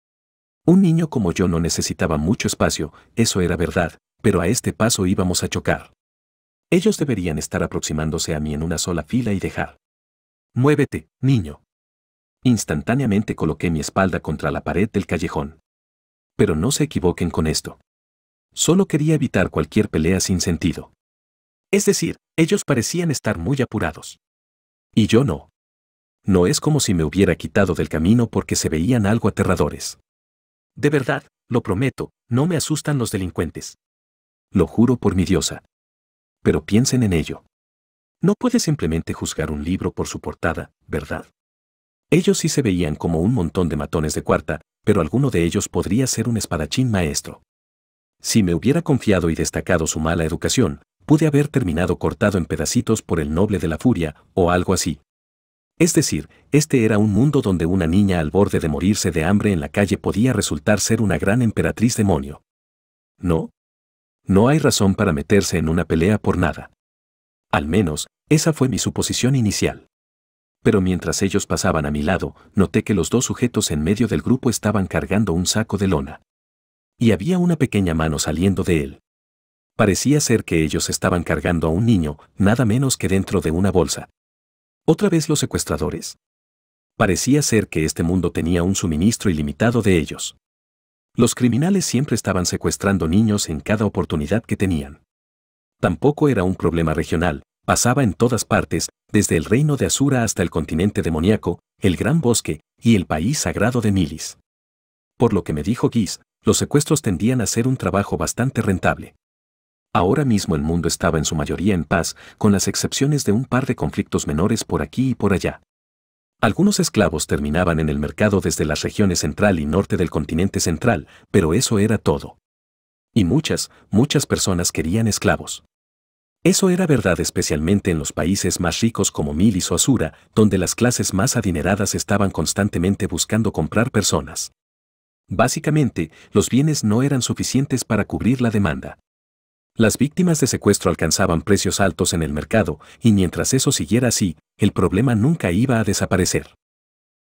[SPEAKER 1] Un niño como yo no necesitaba mucho espacio, eso era verdad, pero a este paso íbamos a chocar. Ellos deberían estar aproximándose a mí en una sola fila y dejar. «Muévete, niño». Instantáneamente coloqué mi espalda contra la pared del callejón. Pero no se equivoquen con esto. Solo quería evitar cualquier pelea sin sentido. Es decir, ellos parecían estar muy apurados. Y yo no. No es como si me hubiera quitado del camino porque se veían algo aterradores. De verdad, lo prometo, no me asustan los delincuentes. Lo juro por mi diosa. Pero piensen en ello. No puedes simplemente juzgar un libro por su portada, ¿verdad? Ellos sí se veían como un montón de matones de cuarta, pero alguno de ellos podría ser un espadachín maestro. Si me hubiera confiado y destacado su mala educación, pude haber terminado cortado en pedacitos por el noble de la furia, o algo así. Es decir, este era un mundo donde una niña al borde de morirse de hambre en la calle podía resultar ser una gran emperatriz demonio. ¿No? No hay razón para meterse en una pelea por nada. Al menos, esa fue mi suposición inicial. Pero mientras ellos pasaban a mi lado, noté que los 2 sujetos en medio del grupo estaban cargando un saco de lona. Y había una pequeña mano saliendo de él. Parecía ser que ellos estaban cargando a un niño, nada menos que dentro de una bolsa. ¿Otra vez los secuestradores? Parecía ser que este mundo tenía un suministro ilimitado de ellos. Los criminales siempre estaban secuestrando niños en cada oportunidad que tenían. Tampoco era un problema regional, pasaba en todas partes, desde el reino de Asura hasta el continente demoníaco, el gran bosque y el país sagrado de Milis. Por lo que me dijo Guis, Los secuestros tendían a ser un trabajo bastante rentable. Ahora mismo el mundo estaba en su mayoría en paz, con las excepciones de un par de conflictos menores por aquí y por allá. Algunos esclavos terminaban en el mercado desde las regiones central y norte del continente central, pero eso era todo. Y muchas personas querían esclavos. Eso era verdad especialmente en los países más ricos como Milis o Asura, donde las clases más adineradas estaban constantemente buscando comprar personas. Básicamente, los bienes no eran suficientes para cubrir la demanda. Las víctimas de secuestro alcanzaban precios altos en el mercado, y mientras eso siguiera así, el problema nunca iba a desaparecer.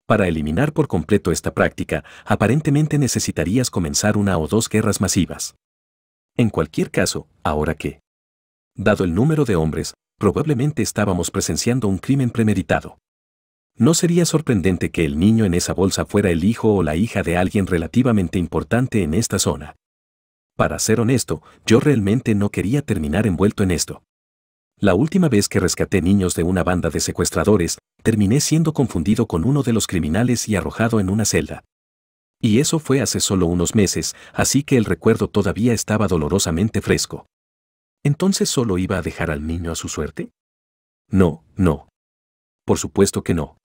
[SPEAKER 1] Para eliminar por completo esta práctica, aparentemente necesitarías comenzar una o dos guerras masivas. En cualquier caso, ¿ahora qué? Dado el número de hombres, probablemente estábamos presenciando un crimen premeditado. No sería sorprendente que el niño en esa bolsa fuera el hijo o la hija de alguien relativamente importante en esta zona. Para ser honesto, yo realmente no quería terminar envuelto en esto. La última vez que rescaté niños de una banda de secuestradores, terminé siendo confundido con uno de los criminales y arrojado en una celda. Y eso fue hace solo unos meses, así que el recuerdo todavía estaba dolorosamente fresco. ¿Entonces solo iba a dejar al niño a su suerte? No. Por supuesto que no.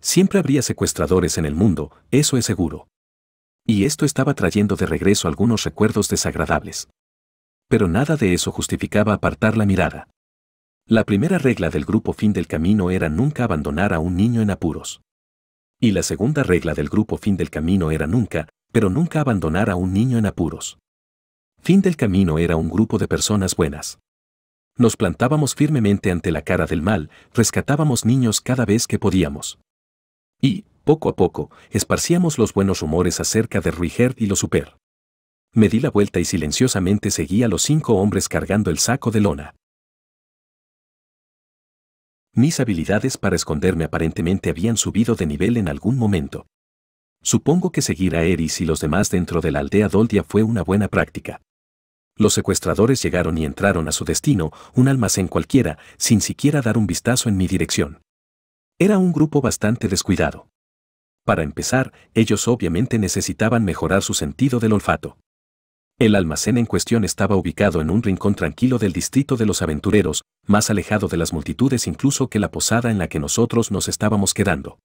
[SPEAKER 1] Siempre habría secuestradores en el mundo, eso es seguro. Y esto estaba trayendo de regreso algunos recuerdos desagradables. Pero nada de eso justificaba apartar la mirada. La primera regla del grupo Fin del Camino era nunca abandonar a un niño en apuros. Y la segunda regla del grupo Fin del Camino era nunca, pero nunca abandonar a un niño en apuros. Fin del Camino era un grupo de personas buenas. Nos plantábamos firmemente ante la cara del mal, rescatábamos niños cada vez que podíamos. Y, poco a poco, esparcíamos los buenos rumores acerca de Ruiger y los Super. Me di la vuelta y silenciosamente seguí a los 5 hombres cargando el saco de lona. Mis habilidades para esconderme aparentemente habían subido de nivel en algún momento. Supongo que seguir a Eris y los demás dentro de la aldea Doldia fue una buena práctica. Los secuestradores llegaron y entraron a su destino, un almacén cualquiera, sin siquiera dar un vistazo en mi dirección. Era un grupo bastante descuidado. Para empezar, ellos obviamente necesitaban mejorar su sentido del olfato. El almacén en cuestión estaba ubicado en un rincón tranquilo del distrito de los aventureros, más alejado de las multitudes incluso que la posada en la que nosotros nos estábamos quedando.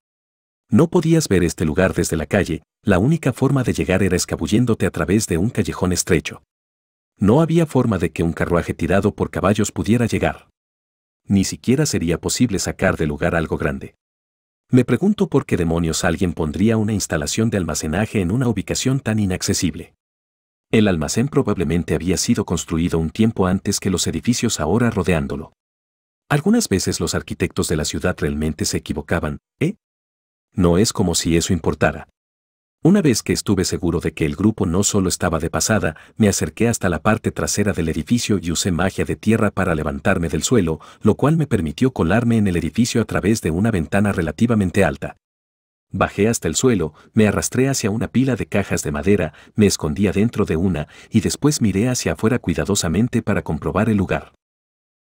[SPEAKER 1] No podías ver este lugar desde la calle, la única forma de llegar era escabulléndote a través de un callejón estrecho. No había forma de que un carruaje tirado por caballos pudiera llegar. Ni siquiera sería posible sacar del lugar algo grande. Me pregunto por qué demonios alguien pondría una instalación de almacenaje en una ubicación tan inaccesible. El almacén probablemente había sido construido un tiempo antes que los edificios ahora rodeándolo. Algunas veces los arquitectos de la ciudad realmente se equivocaban, ¿eh? No es como si eso importara. Una vez que estuve seguro de que el grupo no solo estaba de pasada, me acerqué hasta la parte trasera del edificio y usé magia de tierra para levantarme del suelo, lo cual me permitió colarme en el edificio a través de una ventana relativamente alta. Bajé hasta el suelo, me arrastré hacia una pila de cajas de madera, me escondí adentro de una, y después miré hacia afuera cuidadosamente para comprobar el lugar.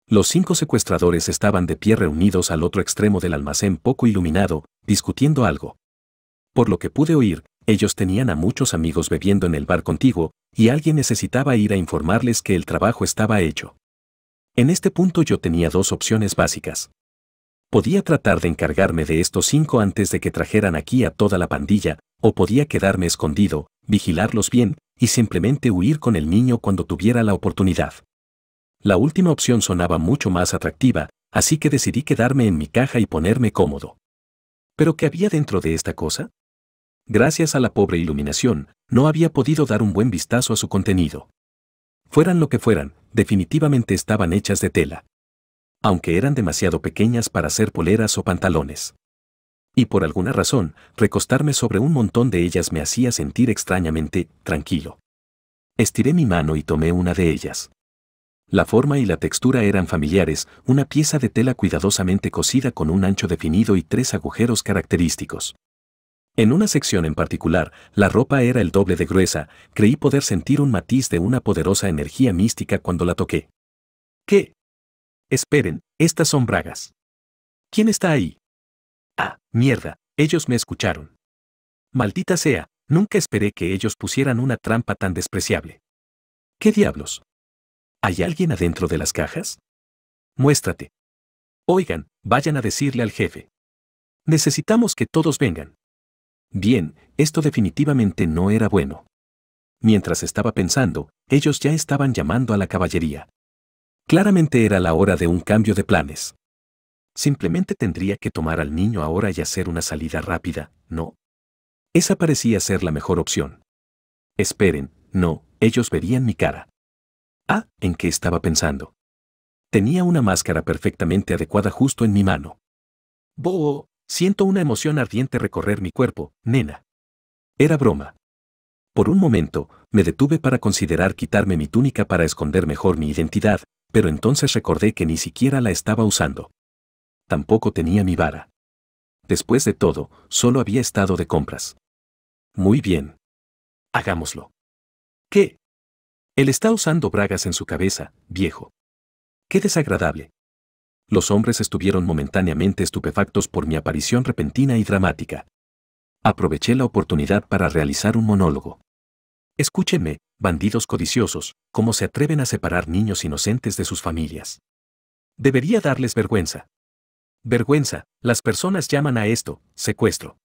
[SPEAKER 1] Los 5 secuestradores estaban de pie reunidos al otro extremo del almacén poco iluminado, discutiendo algo. Por lo que pude oír, ellos tenían a muchos amigos bebiendo en el bar contiguo, y alguien necesitaba ir a informarles que el trabajo estaba hecho. En este punto yo tenía 2 opciones básicas. Podía tratar de encargarme de estos 5 antes de que trajeran aquí a toda la pandilla, o podía quedarme escondido, vigilarlos bien, y simplemente huir con el niño cuando tuviera la oportunidad. La última opción sonaba mucho más atractiva, así que decidí quedarme en mi caja y ponerme cómodo. ¿Pero qué había dentro de esta cosa? Gracias a la pobre iluminación, no había podido dar un buen vistazo a su contenido. Fueran lo que fueran, definitivamente estaban hechas de tela. Aunque eran demasiado pequeñas para ser poleras o pantalones. Y por alguna razón, recostarme sobre un montón de ellas me hacía sentir extrañamente tranquilo. Estiré mi mano y tomé una de ellas. La forma y la textura eran familiares, una pieza de tela cuidadosamente cosida con un ancho definido y 3 agujeros característicos. En una sección en particular, la ropa era el doble de gruesa, creí poder sentir un matiz de una poderosa energía mística cuando la toqué. ¿Qué? Esperen, estas son bragas. ¿Quién está ahí? Ah, mierda, ellos me escucharon. Maldita sea, Nunca esperé que ellos pusieran una trampa tan despreciable. ¿Qué diablos? ¿Hay alguien adentro de las cajas? Muéstrate. Oigan, vayan a decirle al jefe. Necesitamos que todos vengan. Bien, esto definitivamente no era bueno. Mientras estaba pensando, ellos ya estaban llamando a la caballería. Claramente era la hora de un cambio de planes. Simplemente tendría que tomar al niño ahora y hacer una salida rápida, ¿no? Esa parecía ser la mejor opción. Esperen, no, ellos verían mi cara. Ah, ¿en qué estaba pensando? Tenía una máscara perfectamente adecuada justo en mi mano. ¡Boh! Siento una emoción ardiente recorrer mi cuerpo, nena. Era broma. Por un momento, me detuve para considerar quitarme mi túnica para esconder mejor mi identidad, pero entonces recordé que ni siquiera la estaba usando. Tampoco tenía mi vara. Después de todo, solo había estado de compras. Muy bien. Hagámoslo. ¿Qué? Él está usando bragas en su cabeza, viejo. Qué desagradable. Los hombres estuvieron momentáneamente estupefactos por mi aparición repentina y dramática. Aproveché la oportunidad para realizar un monólogo. Escúchenme, bandidos codiciosos, ¿cómo se atreven a separar niños inocentes de sus familias? Debería darles vergüenza. Vergüenza, las personas llaman a esto secuestro.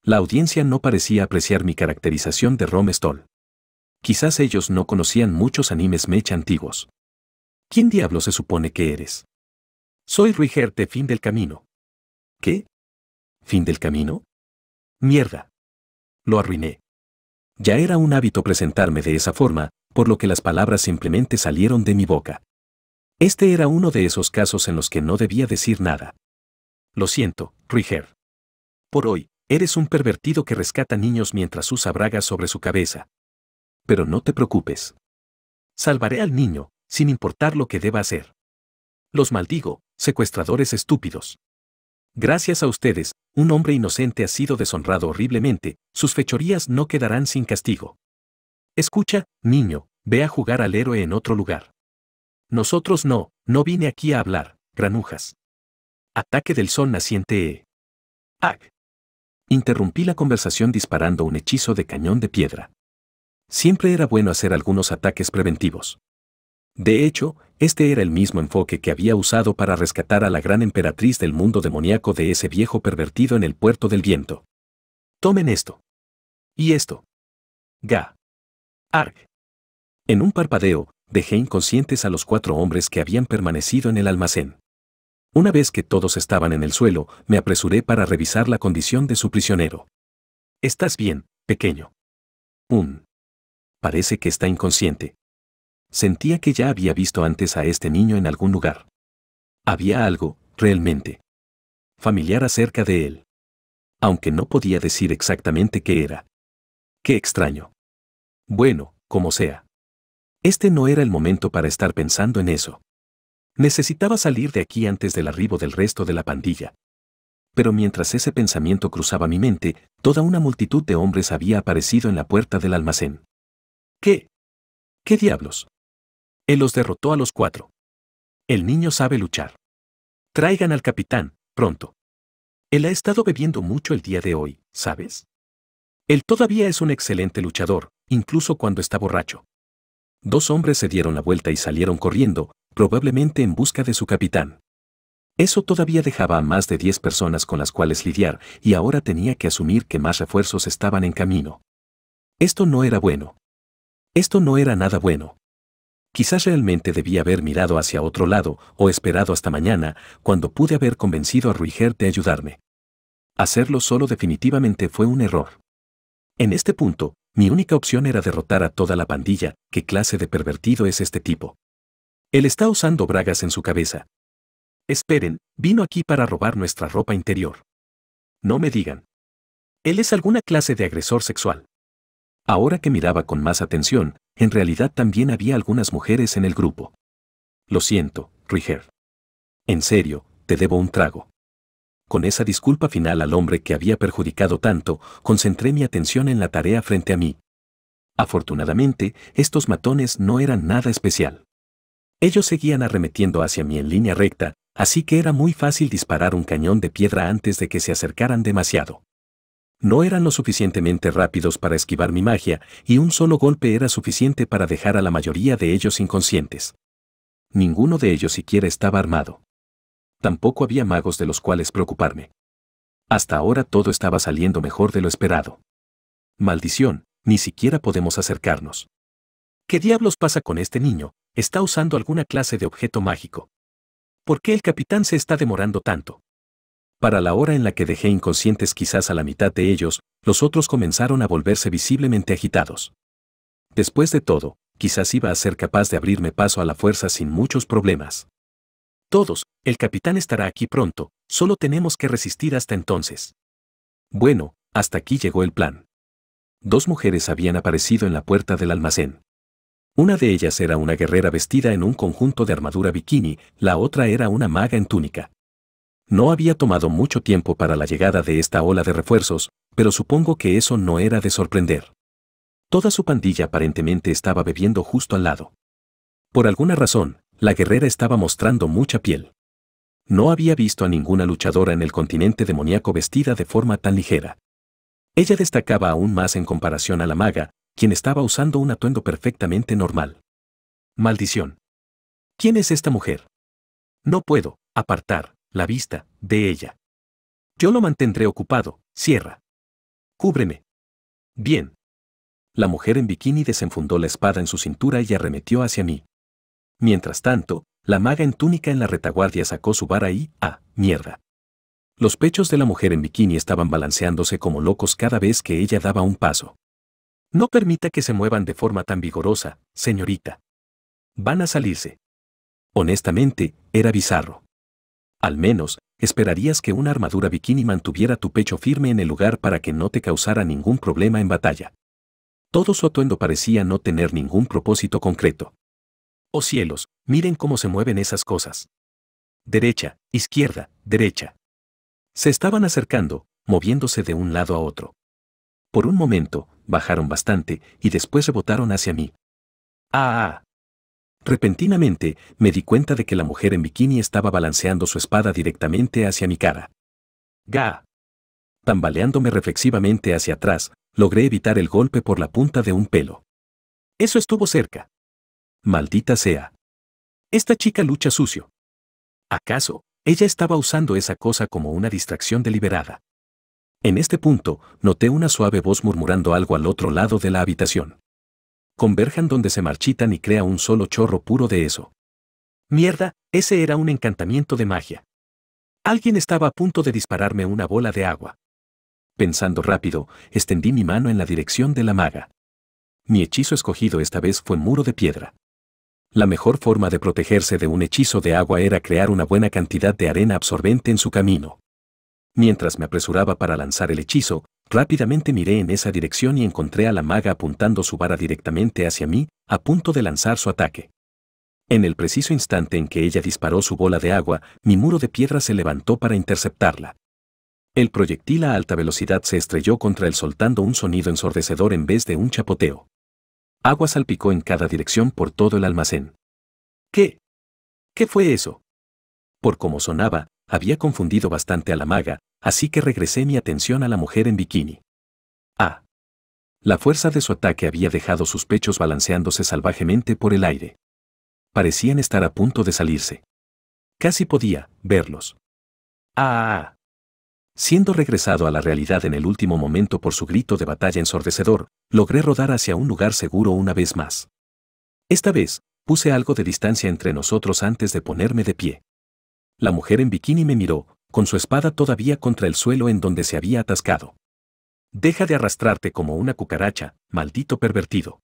[SPEAKER 1] La audiencia no parecía apreciar mi caracterización de Rom Stoll. Quizás ellos no conocían muchos animes mecha antiguos. ¿Quién diablo se supone que eres? Soy Ruiger de Fin del Camino. ¿Qué? ¿Fin del camino? Mierda. Lo arruiné. Ya era un hábito presentarme de esa forma, por lo que las palabras simplemente salieron de mi boca. Este era uno de esos casos en los que no debía decir nada. Lo siento, Ruiger. Por hoy, eres un pervertido que rescata niños mientras usa bragas sobre su cabeza. Pero no te preocupes. Salvaré al niño, sin importar lo que deba hacer. Los maldigo, secuestradores estúpidos. Gracias a ustedes, un hombre inocente ha sido deshonrado horriblemente, sus fechorías no quedarán sin castigo. Escucha, niño, ve a jugar al héroe en otro lugar. Nosotros no vine aquí a hablar, granujas. Ataque del sol naciente. ¡Ag! Interrumpí la conversación disparando un hechizo de cañón de piedra. Siempre era bueno hacer algunos ataques preventivos. De hecho, este era el mismo enfoque que había usado para rescatar a la gran emperatriz del mundo demoníaco de ese viejo pervertido en el puerto del viento. Tomen esto. Y esto. Ga. Arg. En un parpadeo, dejé inconscientes a los 4 hombres que habían permanecido en el almacén. Una vez que todos estaban en el suelo, me apresuré para revisar la condición de su prisionero. ¿Estás bien, pequeño? Parece que está inconsciente. Sentía que ya había visto antes a este niño en algún lugar. Había algo, realmente, familiar acerca de él. Aunque no podía decir exactamente qué era. Qué extraño. Bueno, como sea. Este no era el momento para estar pensando en eso. Necesitaba salir de aquí antes del arribo del resto de la pandilla. Pero mientras ese pensamiento cruzaba mi mente, toda una multitud de hombres había aparecido en la puerta del almacén. ¿Qué? ¿Qué diablos? Él los derrotó a los 4. El niño sabe luchar. Traigan al capitán, pronto. Él ha estado bebiendo mucho el día de hoy, ¿sabes? Él todavía es un excelente luchador, incluso cuando está borracho. 2 hombres se dieron la vuelta y salieron corriendo, probablemente en busca de su capitán. Eso todavía dejaba a más de 10 personas con las cuales lidiar, y ahora tenía que asumir que más refuerzos estaban en camino. Esto no era bueno. Esto no era nada bueno. Quizás realmente debía haber mirado hacia otro lado o esperado hasta mañana, cuando pude haber convencido a Ruiger de ayudarme. Hacerlo solo definitivamente fue un error. En este punto, mi única opción era derrotar a toda la pandilla. ¿Qué clase de pervertido es este tipo? Él está usando bragas en su cabeza. Esperen, vino aquí para robar nuestra ropa interior. No me digan. Él es alguna clase de agresor sexual. Ahora que miraba con más atención, en realidad también había algunas mujeres en el grupo. Lo siento, Ruiger. En serio, te debo un trago. Con esa disculpa final al hombre que había perjudicado tanto, concentré mi atención en la tarea frente a mí. Afortunadamente, estos matones no eran nada especial. Ellos seguían arremetiendo hacia mí en línea recta, así que era muy fácil disparar un cañón de piedra antes de que se acercaran demasiado. No eran lo suficientemente rápidos para esquivar mi magia, y un solo golpe era suficiente para dejar a la mayoría de ellos inconscientes. Ninguno de ellos siquiera estaba armado. Tampoco había magos de los cuales preocuparme. Hasta ahora todo estaba saliendo mejor de lo esperado. Maldición, ni siquiera podemos acercarnos. ¿Qué diablos pasa con este niño? ¿Está usando alguna clase de objeto mágico? ¿Por qué el capitán se está demorando tanto? Para la hora en la que dejé inconscientes quizás a la mitad de ellos, los otros comenzaron a volverse visiblemente agitados. Después de todo, quizás iba a ser capaz de abrirme paso a la fuerza sin muchos problemas. Todos, el capitán estará aquí pronto, solo tenemos que resistir hasta entonces. Bueno, hasta aquí llegó el plan. 2 mujeres habían aparecido en la puerta del almacén. Una de ellas era una guerrera vestida en un conjunto de armadura bikini, la otra era una maga en túnica. No había tomado mucho tiempo para la llegada de esta ola de refuerzos, pero supongo que eso no era de sorprender. Toda su pandilla aparentemente estaba bebiendo justo al lado. Por alguna razón, la guerrera estaba mostrando mucha piel. No había visto a ninguna luchadora en el continente demoníaco vestida de forma tan ligera. Ella destacaba aún más en comparación a la maga, quien estaba usando un atuendo perfectamente normal. Maldición. ¿Quién es esta mujer? No puedo apartar la vista de ella. Yo lo mantendré ocupado. Cierra. Cúbreme. Bien. La mujer en bikini desenfundó la espada en su cintura y arremetió hacia mí. Mientras tanto, la maga en túnica en la retaguardia sacó su vara y, mierda. Los pechos de la mujer en bikini estaban balanceándose como locos cada vez que ella daba un paso. No permita que se muevan de forma tan vigorosa, señorita. Van a salirse. Honestamente, era bizarro. Al menos, esperarías que una armadura bikini mantuviera tu pecho firme en el lugar para que no te causara ningún problema en batalla. Todo su atuendo parecía no tener ningún propósito concreto. Oh cielos, miren cómo se mueven esas cosas. Derecha, izquierda, derecha. Se estaban acercando, moviéndose de un lado a otro. Por un momento, bajaron bastante y después rebotaron hacia mí. Repentinamente, me di cuenta de que la mujer en bikini estaba balanceando su espada directamente hacia mi cara. ¡Ga! Tambaleándome reflexivamente hacia atrás, logré evitar el golpe por la punta de un pelo. Eso estuvo cerca. Maldita sea. Esta chica lucha sucio. ¿Acaso, ella estaba usando esa cosa como una distracción deliberada? En este punto, noté una suave voz murmurando algo al otro lado de la habitación. Converjan donde se marchitan y crea un solo chorro puro de eso. Mierda, ese era un encantamiento de magia. Alguien estaba a punto de dispararme una bola de agua. Pensando rápido, extendí mi mano en la dirección de la maga. Mi hechizo escogido esta vez fue muro de piedra. La mejor forma de protegerse de un hechizo de agua era crear una buena cantidad de arena absorbente en su camino. Mientras me apresuraba para lanzar el hechizo, rápidamente miré en esa dirección y encontré a la maga apuntando su vara directamente hacia mí, a punto de lanzar su ataque. En el preciso instante en que ella disparó su bola de agua, mi muro de piedra se levantó para interceptarla. El proyectil a alta velocidad se estrelló contra él soltando un sonido ensordecedor en vez de un chapoteo. Agua salpicó en cada dirección por todo el almacén. ¿Qué? ¿Qué fue eso? Por cómo sonaba, había confundido bastante a la maga, así que regresé mi atención a la mujer en bikini. La fuerza de su ataque había dejado sus pechos balanceándose salvajemente por el aire. Parecían estar a punto de salirse. Casi podía verlos. Siendo regresado a la realidad en el último momento por su grito de batalla ensordecedor, logré rodar hacia un lugar seguro una vez más. Esta vez, puse algo de distancia entre nosotros antes de ponerme de pie. La mujer en bikini me miró, con su espada todavía contra el suelo en donde se había atascado. Deja de arrastrarte como una cucaracha, maldito pervertido.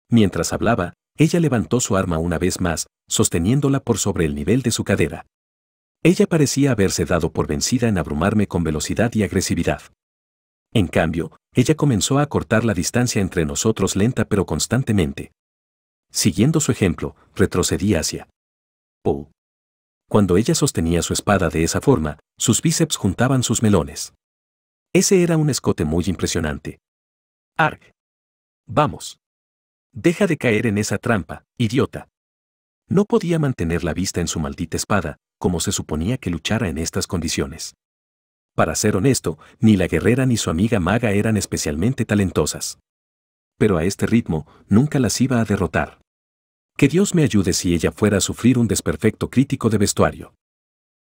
[SPEAKER 1] Mientras hablaba, ella levantó su arma una vez más, sosteniéndola por sobre el nivel de su cadera. Ella parecía haberse dado por vencida en abrumarme con velocidad y agresividad. En cambio, ella comenzó a acortar la distancia entre nosotros lenta pero constantemente. Siguiendo su ejemplo, retrocedí hacia. Cuando ella sostenía su espada de esa forma, sus bíceps juntaban sus melones. Ese era un escote muy impresionante. ¡Arg! Vamos. Deja de caer en esa trampa, idiota. No podía mantener la vista en su maldita espada, como se suponía que luchara en estas condiciones. Para ser honesto, ni la guerrera ni su amiga maga eran especialmente talentosas. Pero a este ritmo, nunca las iba a derrotar. Que Dios me ayude si ella fuera a sufrir un desperfecto crítico de vestuario.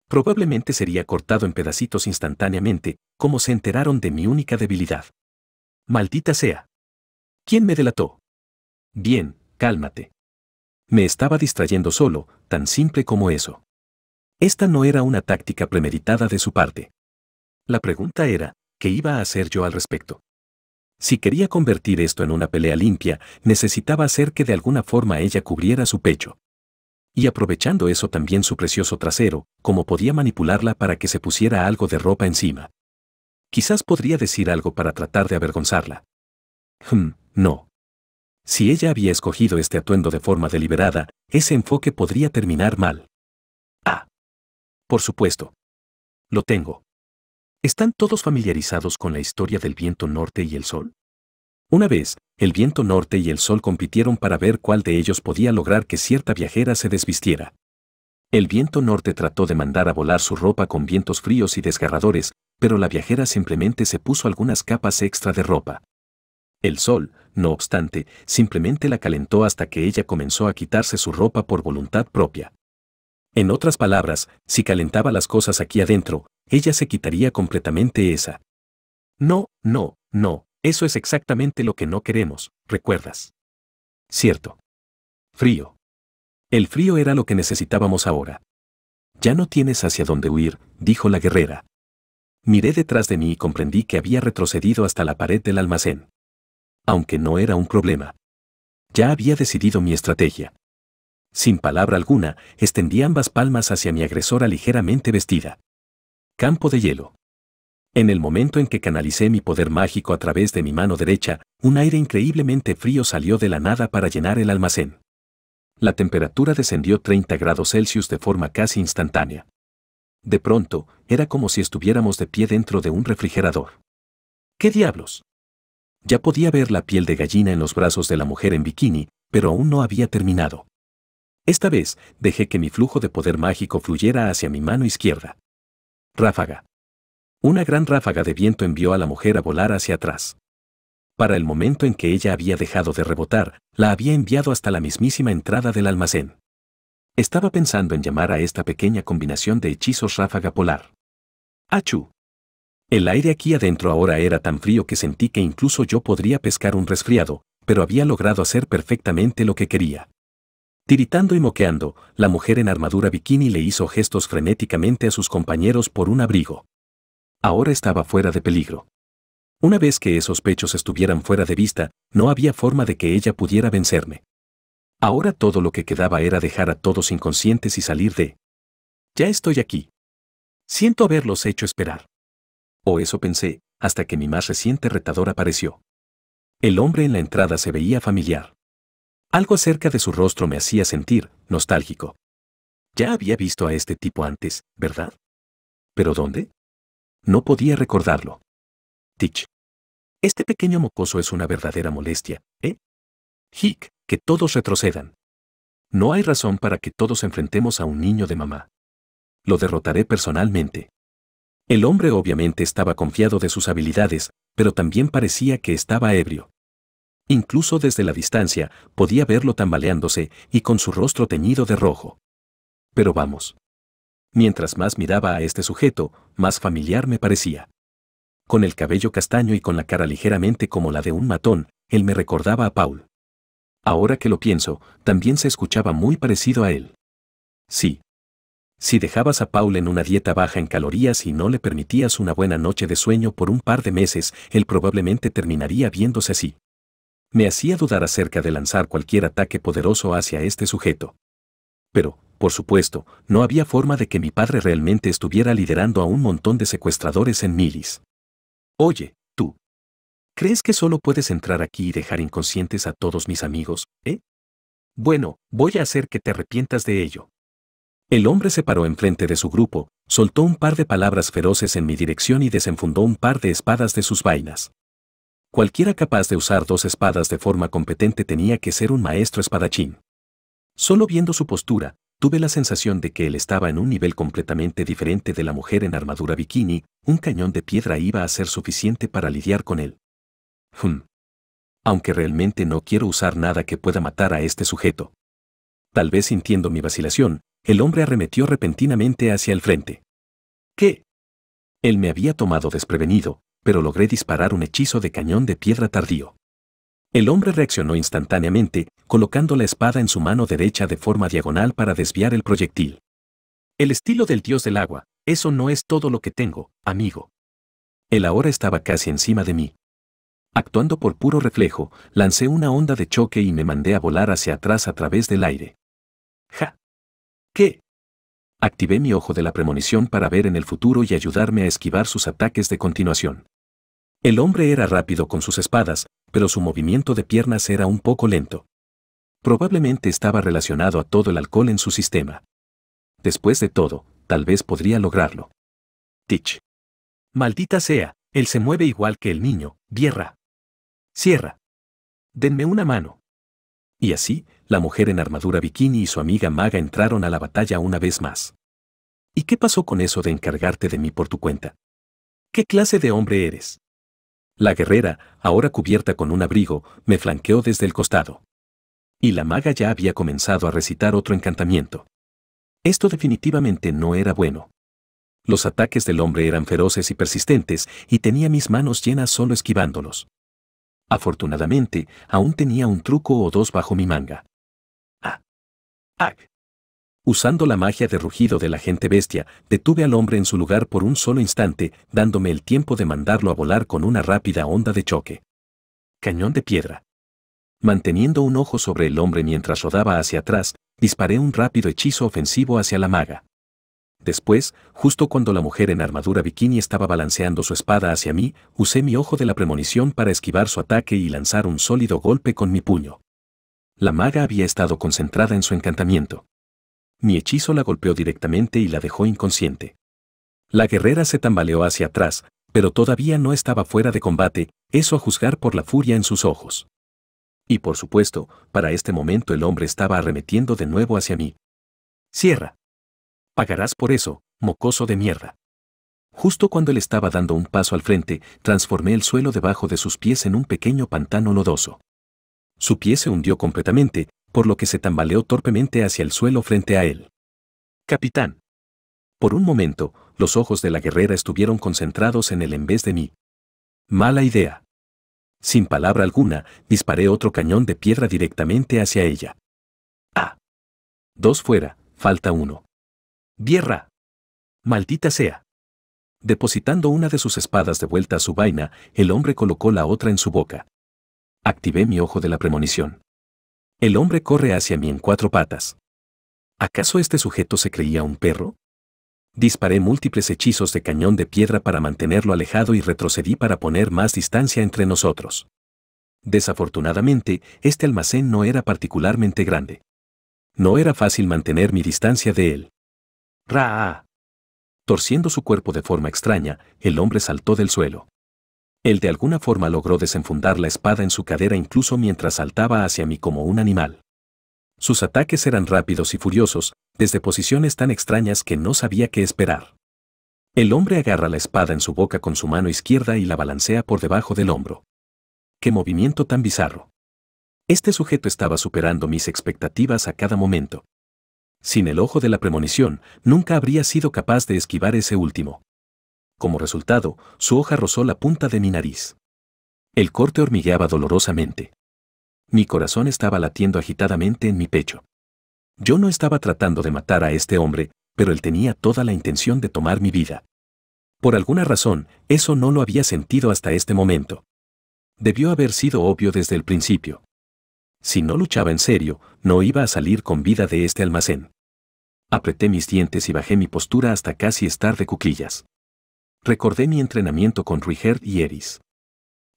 [SPEAKER 1] Probablemente sería cortado en pedacitos instantáneamente, como se enteraron de mi única debilidad. Maldita sea. ¿Quién me delató? Bien, cálmate. Me estaba distrayendo solo, tan simple como eso. Esta no era una táctica premeditada de su parte. La pregunta era, ¿qué iba a hacer yo al respecto? Si quería convertir esto en una pelea limpia, necesitaba hacer que de alguna forma ella cubriera su pecho. Y aprovechando eso también su precioso trasero, como podía manipularla para que se pusiera algo de ropa encima. Quizás podría decir algo para tratar de avergonzarla. No. Si ella había escogido este atuendo de forma deliberada, ese enfoque podría terminar mal. Ah. Por supuesto. Lo tengo. ¿Están todos familiarizados con la historia del viento norte y el sol? Una vez, el viento norte y el sol compitieron para ver cuál de ellos podía lograr que cierta viajera se desvistiera. El viento norte trató de mandar a volar su ropa con vientos fríos y desgarradores, pero la viajera simplemente se puso algunas capas extra de ropa. El sol, no obstante, simplemente la calentó hasta que ella comenzó a quitarse su ropa por voluntad propia. En otras palabras, si calentaba las cosas aquí adentro, ella se quitaría completamente esa. No, eso es exactamente lo que no queremos, ¿recuerdas? Cierto. Frío. El frío era lo que necesitábamos ahora. Ya no tienes hacia dónde huir, dijo la guerrera. Miré detrás de mí y comprendí que había retrocedido hasta la pared del almacén. Aunque no era un problema. Ya había decidido mi estrategia. Sin palabra alguna, extendí ambas palmas hacia mi agresora ligeramente vestida. Campo de hielo. En el momento en que canalicé mi poder mágico a través de mi mano derecha, un aire increíblemente frío salió de la nada para llenar el almacén. La temperatura descendió 30 grados Celsius de forma casi instantánea. De pronto, era como si estuviéramos de pie dentro de un refrigerador. ¿Qué diablos? Ya podía ver la piel de gallina en los brazos de la mujer en bikini, pero aún no había terminado. Esta vez, dejé que mi flujo de poder mágico fluyera hacia mi mano izquierda. Ráfaga. Una gran ráfaga de viento envió a la mujer a volar hacia atrás. Para el momento en que ella había dejado de rebotar, la había enviado hasta la mismísima entrada del almacén. Estaba pensando en llamar a esta pequeña combinación de hechizos ráfaga polar. ¡Achú! El aire aquí adentro ahora era tan frío que sentí que incluso yo podría pescar un resfriado, pero había logrado hacer perfectamente lo que quería. Tiritando y moqueando, la mujer en armadura bikini le hizo gestos frenéticamente a sus compañeros por un abrigo. Ahora estaba fuera de peligro. Una vez que esos pechos estuvieran fuera de vista, no había forma de que ella pudiera vencerme. Ahora todo lo que quedaba era dejar a todos inconscientes y salir de... Ya estoy aquí. Siento haberlos hecho esperar. O eso pensé, hasta que mi más reciente retador apareció. El hombre en la entrada se veía familiar. Algo acerca de su rostro me hacía sentir nostálgico. Ya había visto a este tipo antes, ¿verdad? ¿Pero dónde? No podía recordarlo. Tich. Este pequeño mocoso es una verdadera molestia, ¿eh? Hick, que todos retrocedan. No hay razón para que todos enfrentemos a un niño de mamá. Lo derrotaré personalmente. El hombre obviamente estaba confiado de sus habilidades, pero también parecía que estaba ebrio. Incluso desde la distancia, podía verlo tambaleándose y con su rostro teñido de rojo. Pero vamos. Mientras más miraba a este sujeto, más familiar me parecía. Con el cabello castaño y con la cara ligeramente como la de un matón, él me recordaba a Paul. Ahora que lo pienso, también se escuchaba muy parecido a él. Sí. Si dejabas a Paul en una dieta baja en calorías y no le permitías una buena noche de sueño por un par de meses, él probablemente terminaría viéndose así. Me hacía dudar acerca de lanzar cualquier ataque poderoso hacia este sujeto. Pero, por supuesto, no había forma de que mi padre realmente estuviera liderando a un montón de secuestradores en Milis. Oye, tú. ¿Crees que solo puedes entrar aquí y dejar inconscientes a todos mis amigos, eh? Bueno, voy a hacer que te arrepientas de ello. El hombre se paró enfrente de su grupo, soltó un par de palabras feroces en mi dirección y desenfundó un par de espadas de sus vainas. Cualquiera capaz de usar 2 espadas de forma competente tenía que ser un maestro espadachín. Solo viendo su postura, tuve la sensación de que él estaba en un nivel completamente diferente de la mujer en armadura bikini. Un cañón de piedra iba a ser suficiente para lidiar con él. Aunque realmente no quiero usar nada que pueda matar a este sujeto. Tal vez sintiendo mi vacilación, el hombre arremetió repentinamente hacia el frente. ¿Qué? Él me había tomado desprevenido, pero logré disparar un hechizo de cañón de piedra tardío. El hombre reaccionó instantáneamente, colocando la espada en su mano derecha de forma diagonal para desviar el proyectil. El estilo del dios del agua, eso no es todo lo que tengo, amigo. Él ahora estaba casi encima de mí. Actuando por puro reflejo, lancé una onda de choque y me mandé a volar hacia atrás a través del aire. ¡Ja! ¿Qué? Activé mi ojo de la premonición para ver en el futuro y ayudarme a esquivar sus ataques de continuación. El hombre era rápido con sus espadas, pero su movimiento de piernas era un poco lento. Probablemente estaba relacionado a todo el alcohol en su sistema. Después de todo, tal vez podría lograrlo. Tich. Maldita sea, él se mueve igual que el niño, Vierra. Cierra. Denme una mano. Y así, la mujer en armadura bikini y su amiga maga entraron a la batalla una vez más. ¿Y qué pasó con eso de encargarte de mí por tu cuenta? ¿Qué clase de hombre eres? La guerrera, ahora cubierta con un abrigo, me flanqueó desde el costado. Y la maga ya había comenzado a recitar otro encantamiento. Esto definitivamente no era bueno. Los ataques del hombre eran feroces y persistentes, y tenía mis manos llenas solo esquivándolos. Afortunadamente, aún tenía un truco o dos bajo mi manga. ¡Ag! Usando la magia de rugido de la gente bestia, detuve al hombre en su lugar por un solo instante, dándome el tiempo de mandarlo a volar con una rápida onda de choque. Cañón de piedra. Manteniendo un ojo sobre el hombre mientras rodaba hacia atrás, disparé un rápido hechizo ofensivo hacia la maga. Después, justo cuando la mujer en armadura bikini estaba balanceando su espada hacia mí, usé mi ojo de la premonición para esquivar su ataque y lanzar un sólido golpe con mi puño. La maga había estado concentrada en su encantamiento. Mi hechizo la golpeó directamente y la dejó inconsciente. La guerrera se tambaleó hacia atrás, pero todavía no estaba fuera de combate, eso a juzgar por la furia en sus ojos. Y por supuesto, para este momento el hombre estaba arremetiendo de nuevo hacia mí. ¡Cierra! Pagarás por eso, mocoso de mierda. Justo cuando él estaba dando un paso al frente, transformé el suelo debajo de sus pies en un pequeño pantano lodoso. Su pie se hundió completamente, por lo que se tambaleó torpemente hacia el suelo frente a él. Capitán. Por un momento, los ojos de la guerrera estuvieron concentrados en él en vez de mí. Mala idea. Sin palabra alguna, disparé otro cañón de piedra directamente hacia ella. ¡Ah! 2 fuera, falta 1. ¡Vierra! ¡Maldita sea! Depositando una de sus espadas de vuelta a su vaina, el hombre colocó la otra en su boca. Activé mi ojo de la premonición. El hombre corre hacia mí en 4 patas. ¿Acaso este sujeto se creía un perro? Disparé múltiples hechizos de cañón de piedra para mantenerlo alejado y retrocedí para poner más distancia entre nosotros. Desafortunadamente, este almacén no era particularmente grande. No era fácil mantener mi distancia de él. ¡Ra! Torciendo su cuerpo de forma extraña, el hombre saltó del suelo. Él de alguna forma logró desenfundar la espada en su cadera incluso mientras saltaba hacia mí como un animal. Sus ataques eran rápidos y furiosos, desde posiciones tan extrañas que no sabía qué esperar. El hombre agarra la espada en su boca con su mano izquierda y la balancea por debajo del hombro. ¡Qué movimiento tan bizarro! Este sujeto estaba superando mis expectativas a cada momento. Sin el ojo de la premonición, nunca habría sido capaz de esquivar ese último. Como resultado, su hoja rozó la punta de mi nariz. El corte hormigueaba dolorosamente. Mi corazón estaba latiendo agitadamente en mi pecho. Yo no estaba tratando de matar a este hombre, pero él tenía toda la intención de tomar mi vida. Por alguna razón, eso no lo había sentido hasta este momento. Debió haber sido obvio desde el principio. Si no luchaba en serio, no iba a salir con vida de este almacén. Apreté mis dientes y bajé mi postura hasta casi estar de cuclillas. Recordé mi entrenamiento con Ruigerd y Eris.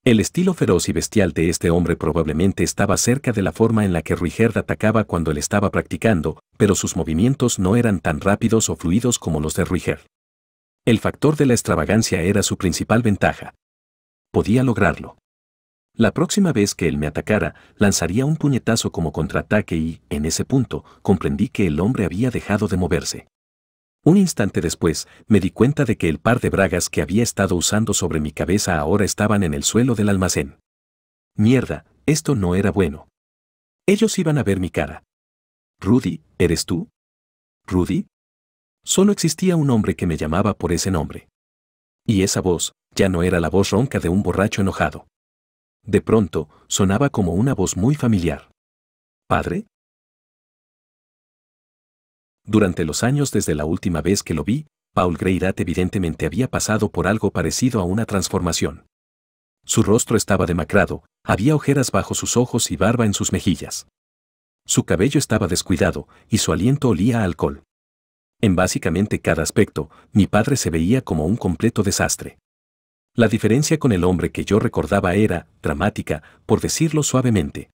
[SPEAKER 1] El estilo feroz y bestial de este hombre probablemente estaba cerca de la forma en la que Ruigerd atacaba cuando él estaba practicando, pero sus movimientos no eran tan rápidos o fluidos como los de Ruigerd. El factor de la extravagancia era su principal ventaja. Podía lograrlo. La próxima vez que él me atacara, lanzaría un puñetazo como contraataque y, en ese punto, comprendí que el hombre había dejado de moverse. Un instante después, me di cuenta de que el par de bragas que había estado usando sobre mi cabeza ahora estaban en el suelo del almacén. Mierda, esto no era bueno. Ellos iban a ver mi cara. Rudy, ¿eres tú? ¿Rudy? Solo existía un hombre que me llamaba por ese nombre. Y esa voz, ya no era la voz ronca de un borracho enojado. De pronto, sonaba como una voz muy familiar. ¿Padre? Durante los años desde la última vez que lo vi, Paul Greirat evidentemente había pasado por algo parecido a una transformación. Su rostro estaba demacrado, había ojeras bajo sus ojos y barba en sus mejillas. Su cabello estaba descuidado, y su aliento olía a alcohol. En básicamente cada aspecto, mi padre se veía como un completo desastre. La diferencia con el hombre que yo recordaba era, dramática, por decirlo suavemente.